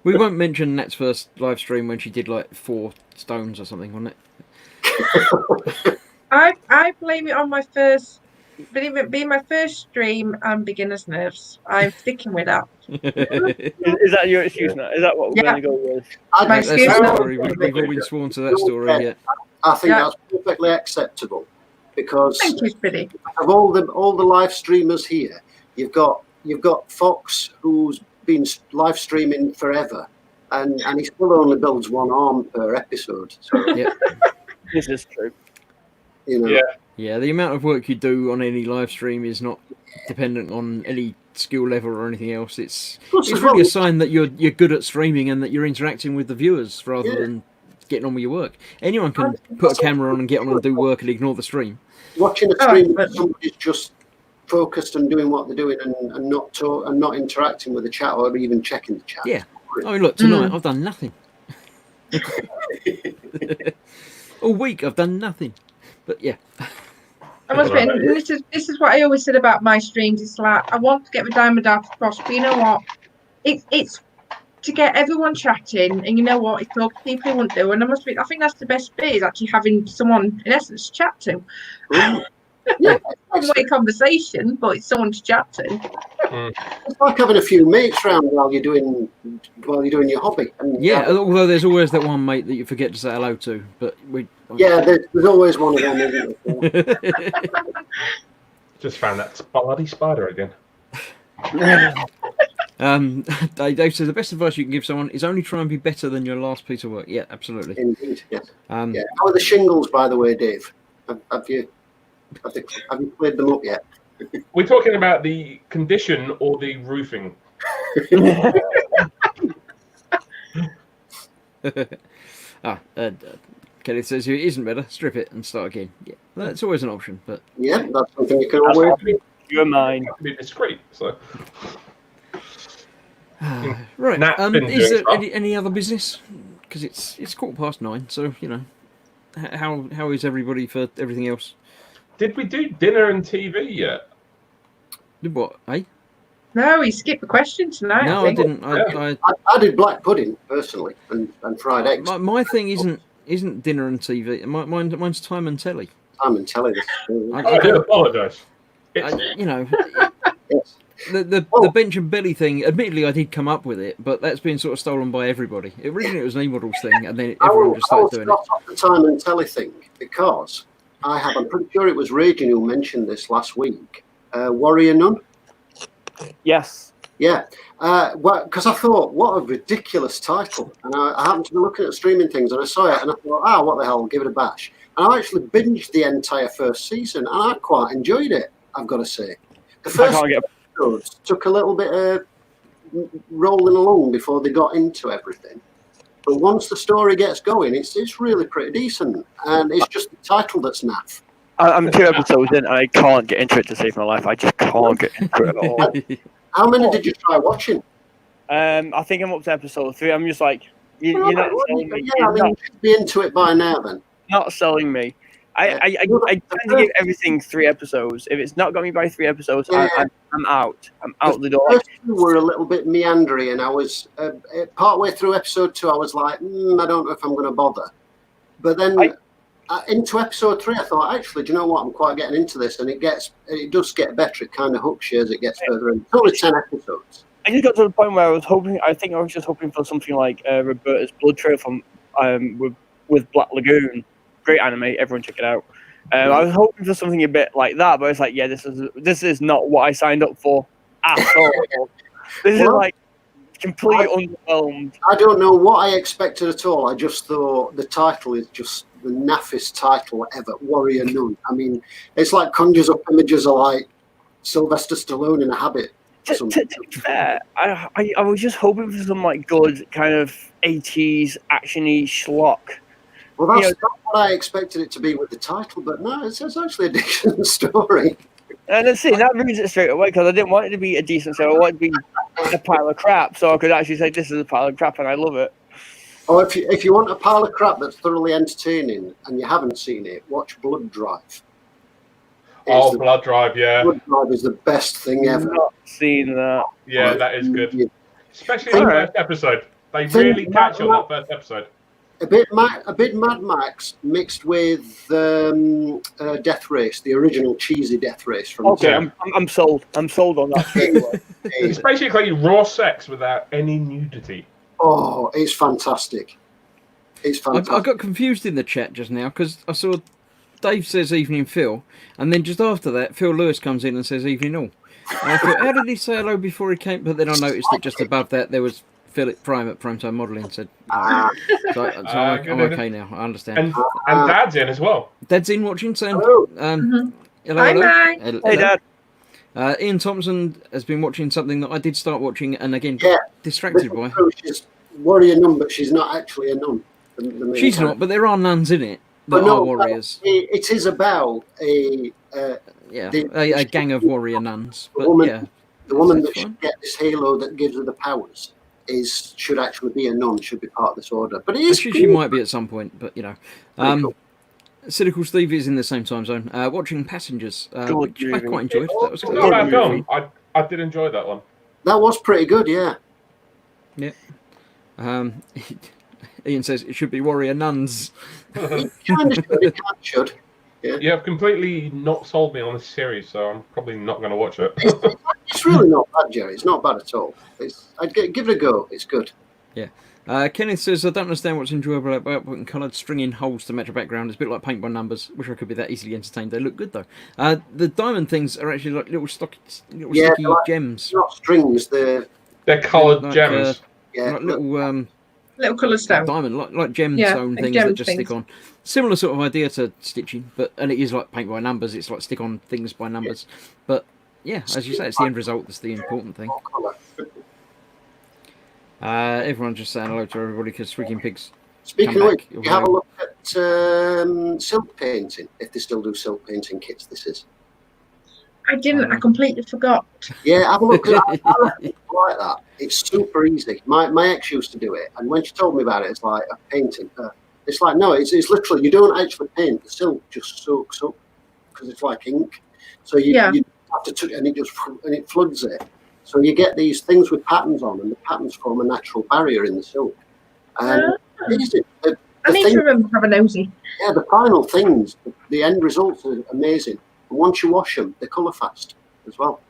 We won't mention Nat's first live stream when she did like 4 stones or something, wasn't it? I blame it on my first, being my first stream and beginner's nerves. I'm sticking with that. Is that your excuse now? Is that what we're going to go with? My That's excuse the now. story. We've all been sworn to that story. Yeah. I think that's perfectly acceptable. because Thank you, Speedy. of all the live streamers here, you've got Fox, who's been live streaming forever, and he still only builds one arm per episode. So Yep. This is true. you know, Yeah, the amount of work you do on any live stream is not dependent on any skill level or anything else. It's Plus as really well- a sign that you're good at streaming and that you're interacting with the viewers rather Yeah. than getting on with your work. Anyone can put a camera on and get on and do work and ignore the stream. watching a Oh, stream, but- somebody's just focused on doing what they're doing and not interacting with the chat or even checking the chat. Yeah. I mean, look, tonight I've done nothing. All week I've done nothing. But yeah. I must admit, and this is what I always said about my streams. It's like I want to get the diamond dart across, but you know what? It's to get everyone chatting, and you know what? It's talk to people who won't do. And I must admit, I think that's the best bit is actually having someone in essence to chat to. Yeah, One-way conversation, but it's someone to chat to. it's like having a few mates round while you're doing your hobby. And Yeah, although there's always that one mate that you forget to say hello to. But we. yeah, there's always one of them, isn't there? Just found that bloody spider again. Dave says the best advice you can give someone is only try and be better than your last piece of work. Yeah, absolutely. Indeed, yes. Yeah. How are the shingles, by the way, Dave? Have you played them up yet? We're talking about the condition or the roofing. Kelly says if it isn't better, strip it and start again. Yeah, that's always an option. But Yeah, that's something you can That's always what you're mine. Be discreet. So right, Nat's been is doing there stuff. any other business? Because it's 9:15, so you know, how is everybody for everything else? did we do dinner and TV yet? Did what? Eh? No, he skipped the question tonight. No, I think. didn't. I did black pudding personally and fried eggs. My thing isn't dinner and TV. Mine's time and telly. I'm in telly this. I do apologise. You know, Yes. the bench and belly thing. Admittedly, I did come up with it, but that's been sort of stolen by everybody. Originally, it was an E-Models thing, and then everyone just I will started doing it. start off the time and telly thing because I'm pretty sure it was Regan who mentioned this last week. Warrior Nun. Yes. Yeah, because I thought, what a ridiculous title. And I happened to be looking at streaming things and I saw it and I thought, what the hell, give it a bash. And I actually binged the entire first season and I quite enjoyed it, I've got to say. The first episodes took a little bit of rolling along before they got into everything. But once the story gets going, it's really pretty decent. And it's just the title that's naff. I'm 2 episodes in and I can't get into it to save my life. I just can't get into it at all. How many did you try watching? I think I'm up to episode 3. I'm just like, you're not selling me. Yeah, I mean, you should be into it by now then. Not selling me. I tend to give everything 3 episodes. If it's not got me by 3 episodes, Yeah. I'm out. I'm out the door. The first 2 were a little bit meandering, and I was partway through episode 2. I was like, I don't know if I'm going to bother. But then into episode 3, I thought, actually, do you know what? I'm quite getting into this, and it does get better. It kind of hooks you as it gets further in. It's only 10 episodes. I just got to the point where I was just hoping for something like Roberta's Blood Trail from with Black Lagoon. Great anime, everyone check it out. I was hoping for something a bit like that, but it's like, yeah, this is not what I signed up for at all. This is like completely underwhelmed. I don't know what I expected at all. I just thought the title is just the naffest title ever, Warrior Nun. I mean, it's like conjures up images of like Sylvester Stallone in a habit. To be fair, I was just hoping for some like good kind of 80s actiony schlock. Well, that's not what I expected it to be with the title, but no, it's actually a decent story. And let's see, that moves it straight away because I didn't want it to be a decent show. I wanted it to be a pile of crap, so I could actually say this is a pile of crap, and I love it. Oh, if you want a pile of crap that's thoroughly entertaining and you haven't seen it, watch Blood Drive. Blood Drive, yeah. Blood Drive is the best thing ever. Not seen that. Yeah, that is good. Especially the first episode. They really catch you on that first episode. A bit Mad Max mixed with Death Race, the original cheesy Death Race from. Okay, I'm sold. I'm sold on that. It's basically raw sex without any nudity. Oh, it's fantastic. It's fantastic. I got confused in the chat just now because I saw Dave says evening Phil, and then just after that, Phil Lewis comes in and says evening all. And I thought, how did he say hello before he came? But then I noticed that just above that there was Philip Prime at Primetime Modelling said. So I'm okay now. I understand. And Dad's in as well. Dad's in watching, saying, Hello. hello, Hi, hello. Mike. Hello. Hey, Dad. Ian Thompson has been watching something that I did start watching, and again, Yeah. distracted by. She's warrior nun, but she's not actually a nun. The main She's character. not, but there are nuns in it that But no, are warriors. It is about a A gang of warrior nuns. But woman- yeah, the woman That's that fine. should get this halo that gives her the powers should actually be a nun, should be part of this order. But it is actually she might be at some point. But Pretty cool. Cynical Steve is in the same time zone. Watching Passengers, Good which I movie. quite enjoyed. That was It's good. not a bad movie. film. I did enjoy that one. That was pretty good, yeah. Ian says it should be warrior nuns. It kind of should. It kind of should. You have completely not sold me on this series, so I'm probably not going to watch it. It's really not bad, Jerry. It's not bad at all. I'd give it a go. It's good. Kenneth says, I don't understand what's enjoyable about putting coloured string in holes to match a background. It's a bit like paint by numbers. Wish I could be that easily entertained. They look good, though. The diamond things are actually like little sticky like- gems. It's not strings. They're They're coloured Like, gems. yeah. Like little Little colour stone. diamond, like gemstone Yeah, like things gem that just things. stick on. Similar sort of idea to stitching, and it is like paint by numbers. It's like stick on things by numbers. But yeah, as you say, it's the end result that's the important thing. more colour. Everyone's just saying hello to everybody because Swigging Pigs. Speaking Come of which, back, you have a look at silk painting. If they still do silk painting kits, this is. I didn't. I completely forgot. Yeah, have a look at that. I reckon people like that. It's super easy. My ex used to do it, and when she told me about it, it's like a painting. It's like no, it's literally you don't actually paint. The silk just soaks up because it's like ink. So you have to touch, and it floods it. So you get these things with patterns on, and the patterns form a natural barrier in the silk. And I need to remember to have a nosy. yeah, the final things, the end results are amazing. And once you wash them, they colour fast as well.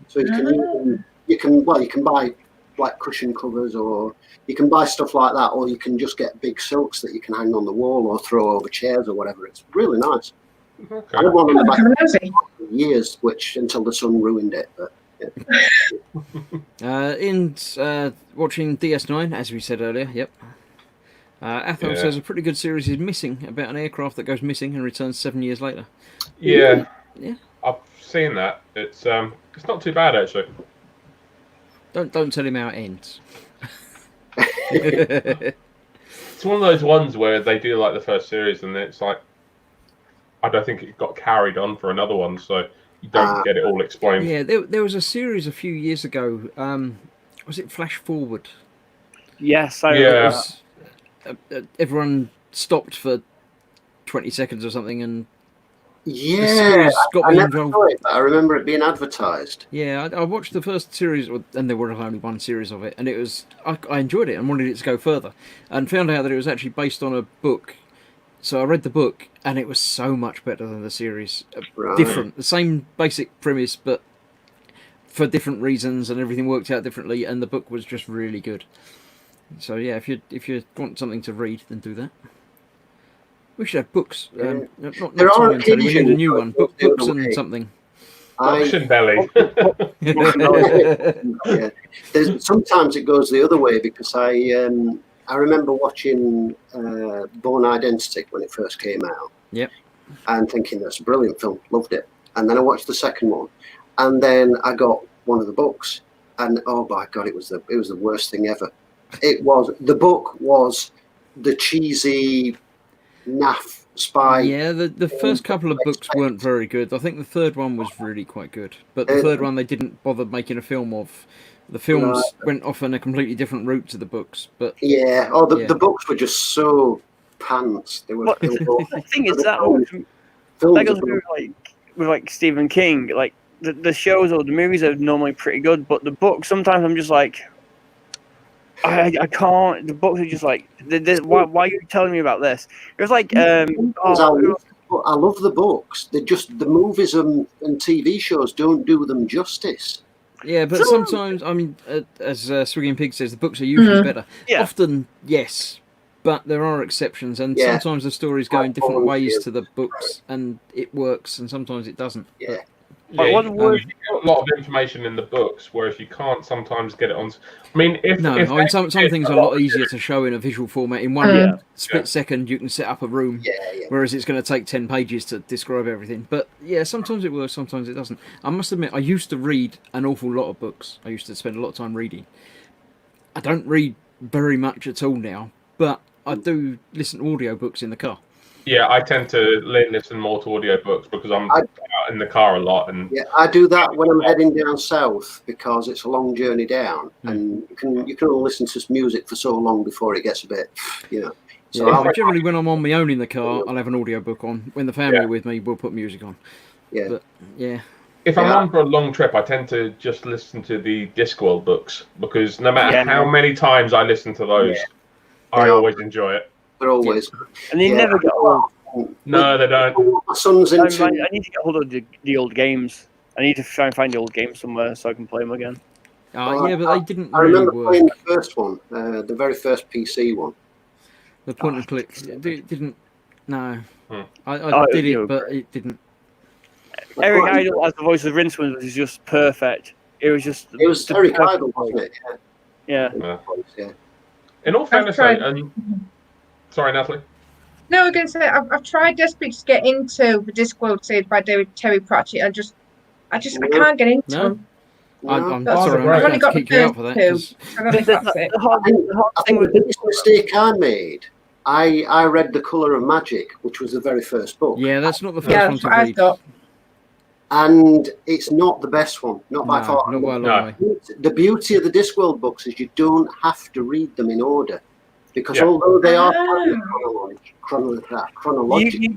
So you can use them, you can buy like cushion covers, or you can buy stuff like that, or you can just get big silks that you can hang on the wall or throw over chairs or whatever. It's really nice. Okay. I had one on the I'll back have a nosy. for years, which until the sun ruined it. But Ian's watching DS9, as we said earlier. Yep. Athol Yeah. says a pretty good series is missing about an aircraft that goes missing and returns 7 years later. Yeah. Yeah. I've seen that. It's not too bad actually. Don't tell him how it ends. It's one of those ones where they do like the first series, and it's like I don't think it got carried on for another one, so you don't get it all explained. Yeah, there was a series a few years ago. Was it Flash Forward? Yes, I Yeah. It remember was, everyone stopped for 20 seconds or something, and yeah, series got I me never involved. saw it, but I remember it being advertised. yeah, I watched the first series, and there was only one series of it, and it was I enjoyed it and wanted it to go further, and found out that it was actually based on a book. So I read the book, and it was so much better than the series. Right. Different, the same basic premise, but for different reasons, and everything worked out differently. And the book was just really good. So yeah, if you want something to read, then do that. We should have books. Not There are Tom and Teddy, we need a occasions new where one. it goes the Books other and way. something. Auction belly. Yeah. Sometimes it goes the other way because I remember watching Born Identity when it first came out. Yep. And thinking that's a brilliant film, loved it. And then I watched the second one, and then I got one of the books, and oh my god, it was the worst thing ever. The book was the cheesy naff spy. Yeah, the first couple of books weren't very good. I think the third one was really quite good, but the third one they didn't bother making a film of. The films went off on a completely different route to the books, but Yeah. Oh, the books were just so pants. They were. What- They were the thing is that films that goes are- with like Stephen King. Like the shows or the movies are normally pretty good, but the books sometimes I'm just like, I can't. The books are just like, why are you telling me about this? It was like, I love the books. The movies and TV shows don't do them justice. yeah, but sometimes, I mean, as Swigging Pig says, the books are usually better. Yeah. Often, yes, but there are exceptions, and Yeah. sometimes the stories go in different ways Volunteers. to the books, and it works, and sometimes it doesn't. Yeah. Yeah, What you word- get a lot of information in the books, whereas you can't sometimes get it on. I mean, if No, if I mean some did things are a lot easier to show in a visual format. In one Yeah. split second, you can set up a room, Yeah, yeah. whereas it's going to take 10 pages to describe everything. But yeah, sometimes it works, sometimes it doesn't. I must admit, I used to read an awful lot of books. I used to spend a lot of time reading. I don't read very much at all now, but I do listen to audiobooks in the car. Yeah, I tend to listen more to audiobooks because I'm out in the car a lot, and Yeah, I do that when I'm heading down south because it's a long journey down, and you can only listen to music for so long before it gets a bit, you know. So Yeah, I'll- generally when I'm on my own in the car, I'll have an audiobook on. When the family are with me, we'll put music on. yeah, But yeah, if I'm Yeah. on for a long trip, I tend to just listen to the Discworld books because no matter Yeah. how many times I listen to those, I Yeah. always enjoy it. they're always. And they Yeah. never get old. No, they don't. My son's I into. need to get hold of the old games. I need to try and find the old games somewhere so I can play them again. Well, yeah, but they didn't I really remember work. playing the first one, the very first PC one. The point and click didn't. No, Hmm. I did you it, were but great. it didn't. Eric Idle as the voice of Rincewind was just perfect. It was just. It was the Eric perfect Idle, wasn't it? Yeah. Yeah. In all fairness, though, tried- and sorry, Natalie. No, I was going to say I've tried desperately to get into the Discworld series by Terry Pratchett. I can't get into No? them. I'm That's sorry, right. I'm going I've to only kick you out got for that. the 'cause I don't know if that's it. I think the biggest mistake I made, I read The Colour of Magic, which was the very first book, yeah, that's not the first Yeah, one that's to what I read. thought. and it's not the best one, not by No, far. not by a long No. way. The beauty of the Discworld books is you don't have to read them in order, because Yeah. although they are Ah. chronological,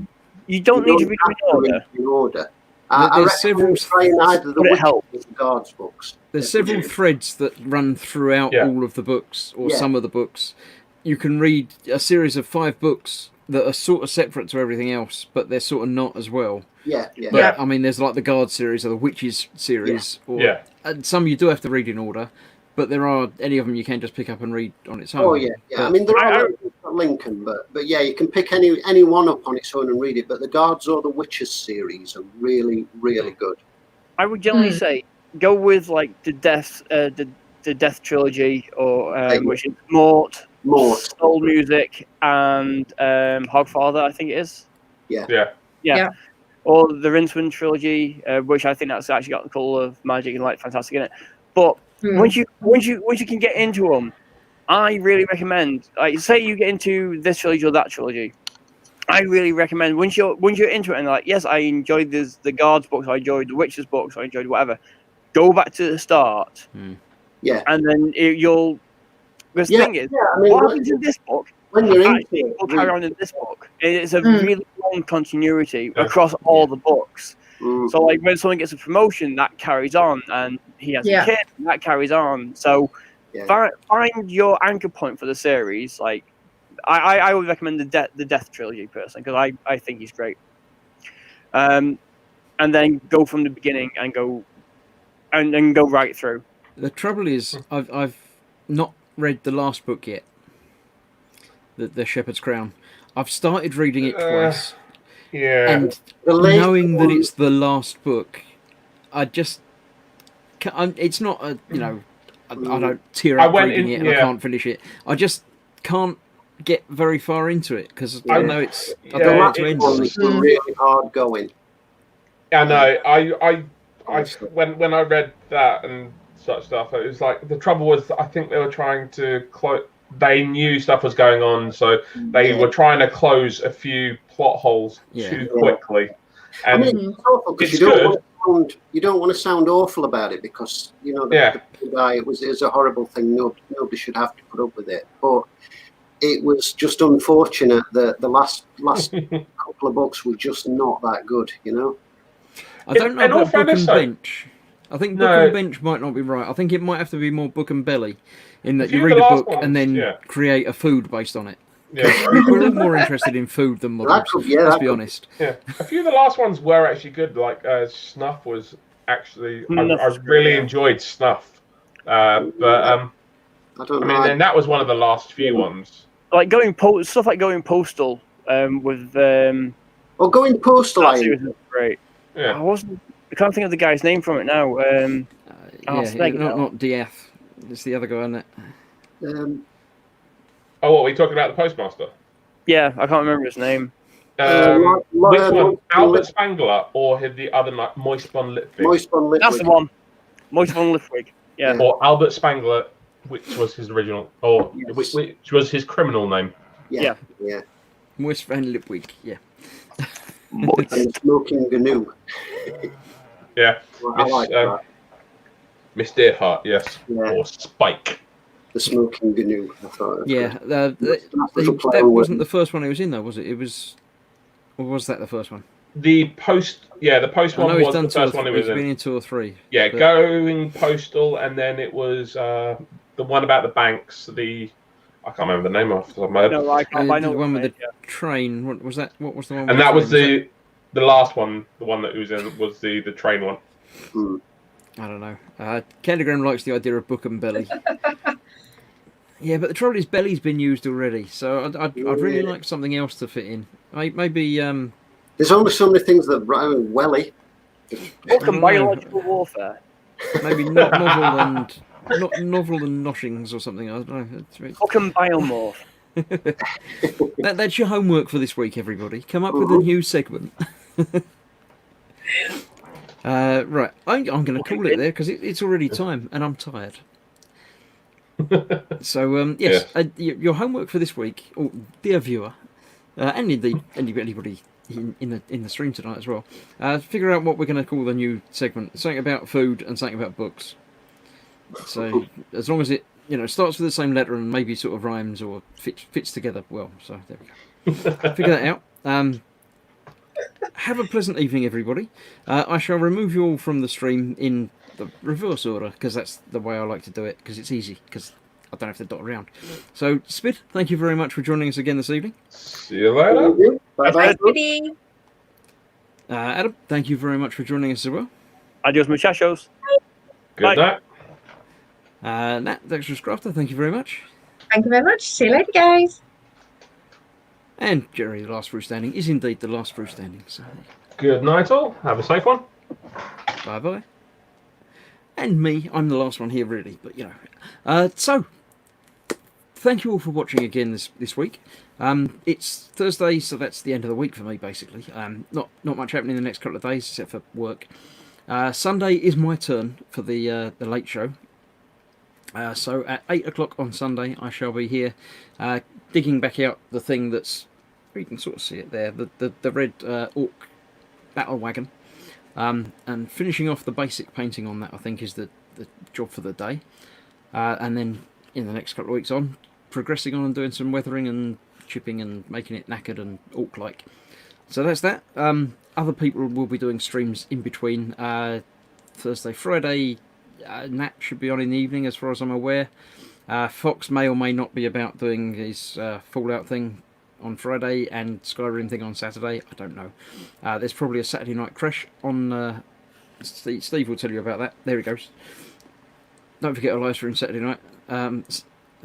You don't need to read them in order. in order. There- I there's recommend several- trying either the But it Witcher helps. or the Guards books. There's several threads that run throughout Yeah. all of the books, or Yeah. some of the books. You can read a series of 5 books that are sort of separate to everything else, but they're sort of not as well. Yeah, yeah. But Yeah. I mean, there's like the Guard series or the Witches series, or Yeah. and some you do have to read in order. But there are any of them you can just pick up and read on its own. Oh yeah, yeah. I But- mean, there I- are Lincoln, but yeah, you can pick any one up on its own and read it. But the Guards or the Witches series are really, really good. I would generally say go with like the Death trilogy, or which is Mort, Mort. Soul Music, and Hogfather. I think it is. Yeah. Yeah. Or the Rincewind trilogy, which I think that's actually got the Colour of Magic and like fantastic in it. But once you can get into them, I really recommend. Like, say you get into this trilogy or that trilogy, I really recommend once you're into it and like, yes, I enjoyed the Guards books, I enjoyed the Witches books, I enjoyed whatever. Go back to the start, Yeah, and then you'll. The yeah, thing is, yeah. I mean, what happens in this book when you're into actually it, will carry on in this book. It's a Mm. really long continuity Yeah. across all the books. Mm. So like when someone gets a promotion, that carries on, and he has Yeah. a kid, and that carries on. So Yeah. find your anchor point for the series. Like I would recommend the Death trilogy personally, because I think he's great. And then go from the beginning and go right through. The trouble is, I've not read the last book yet. The Shepherd's Crown. I've started reading it twice, Yeah. and The latest knowing that one- it's the last book, I just it's not a I don't tear I up went reading in- it and I yeah. can't finish it. I just can't get very far into it because I I- know it's I yeah, don't want it the to end. last one is really hard going. I know. I when I read that and such stuff, it was like the trouble was I think they were trying to they knew stuff was going on, so they were trying to close a few plot holes too quickly. I And mean, it's awful because it's you don't want to sound awful about it because the guy it was a horrible thing. Nobody should have to put up with it, but it was just unfortunate that the last couple of books were just not that good. I don't know in all about Book fairness, and though- Bench. I think Book No. and Bench might not be right. I think it might have to be more Book and Belly, in that few you of read the a last book and ones, then yeah. create a food based on it. yeah, We're all more interested in food than models. Let's be honest. yeah, a few of the last ones were actually good. Like Snuff was actually Snuff I was really great, yeah. enjoyed Snuff, but I don't I know. mean, and that was one of the last few ones. like stuff like going postal with Or going postal. that series is great. Yeah. I can't think of the guy's name from it now. Snake not Diath. It's the other guy, isn't it? Oh, what are we talking about? The postmaster. Yeah, I can't remember his name. Which one? Albert Spangler or the other night, Moist von Lipwig? Moist von Lipwig. That's the one. Moist von Lipwig. Yeah. Or Albert Spangler, which was his original, or which was his criminal name. Yeah. Moist van Lipwig. Yeah. And the Smoking Gnu. Yeah. Well, I like that. Miss Deerheart, yes. Yeah. Or Spike. The Smoking Gnu. I thought. Yeah. That wasn't the first one he was in, though, was it? It was. Or was that the first one? The post one was the first one he was He's been in. in 2 or 3. Yeah, but... Going Postal, and then it was the one about the banks. I can't remember the name off the top of my head. No, I can't. I know the one with the train. What was that? What was the one? And that was the last one. The one that he was in was the train one. I don't know. Candygram likes the idea of book and belly. Yeah, but the trouble is belly's been used already, so I'd really like something else to fit in. Maybe. There's only so many things that rhyme Welly. Book and biological warfare. Maybe novel and noshings or something. I don't know. Book and biomorph. That's your homework for this week, everybody. Come up with a new segment. Right, I'm going to call it there because it's already time and I'm tired. So yes, your homework for this week, dear viewer, and indeed anybody in the stream tonight as well, figure out what we're going to call the new segment. Something about food and something about books. So as long as it starts with the same letter and maybe sort of rhymes or fits together well. So there we go. Figure that out. Have a pleasant evening, everybody. I shall remove you all from the stream in the reverse order because that's the way I like to do it because it's easy because I don't have to dot around. So Spid, thank you very much for joining us again this evening. See you later. Bye-bye. Adam, thank you very much for joining us as well. Adios, muchachos. Good night. Nat, Dexterous Crafter, thank you very much. Thank you very much. See you later, guys. And Jerry, the last fruit standing, is indeed the last fruit standing. So Good night, all. Have a safe one. bye-bye. And me, I'm the last one here, really. But, so, thank you all for watching again this week. It's Thursday, so that's the end of the week for me, basically. Not much happening in the next couple of days, except for work. Sunday is my turn for the late show. So at 8 o'clock on Sunday, I shall be here digging back out the thing that's... You can sort of see it there, the red orc battle wagon. And finishing off the basic painting on that, I think, is the job for the day. And then in the next couple of weeks progressing on and doing some weathering and chipping and making it knackered and orc-like. So that's that. Other people will be doing streams in between. Thursday, Friday, Nat should be on in the evening as far as I'm aware. Fox may or may not be about doing his Fallout thing on Friday and Skyrim thing on Saturday. I don't know. There's probably a Saturday night crash on... Steve will tell you about that. There he goes. Don't forget our live stream Saturday night.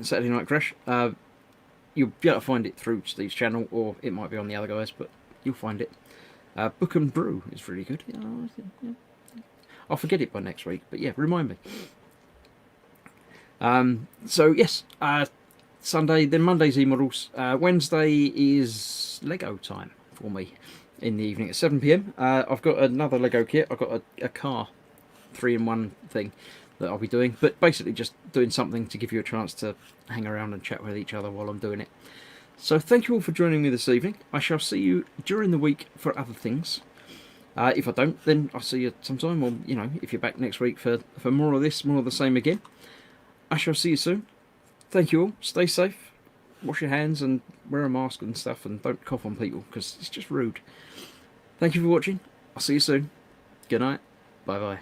Saturday night crash. You'll be able to find it through Steve's channel, or it might be on the other guys, but you'll find it. Book and Brew is really good. Yeah. I'll forget it by next week, but yeah, remind me. So yes, Sunday, then Monday's e-models. Wednesday is Lego time for me in the evening at 7 PM. I've got another Lego kit. I've got a car 3-in-1 thing that I'll be doing, but basically just doing something to give you a chance to hang around and chat with each other while I'm doing it. So thank you all for joining me this evening. I shall see you during the week for other things. If I don't, then I'll see you sometime, or if you're back next week for more of this, more of the same again. I shall see you soon. Thank you all. Stay safe. Wash your hands and wear a mask and stuff, and don't cough on people because it's just rude. Thank you for watching. I'll see you soon. Good night. Bye bye.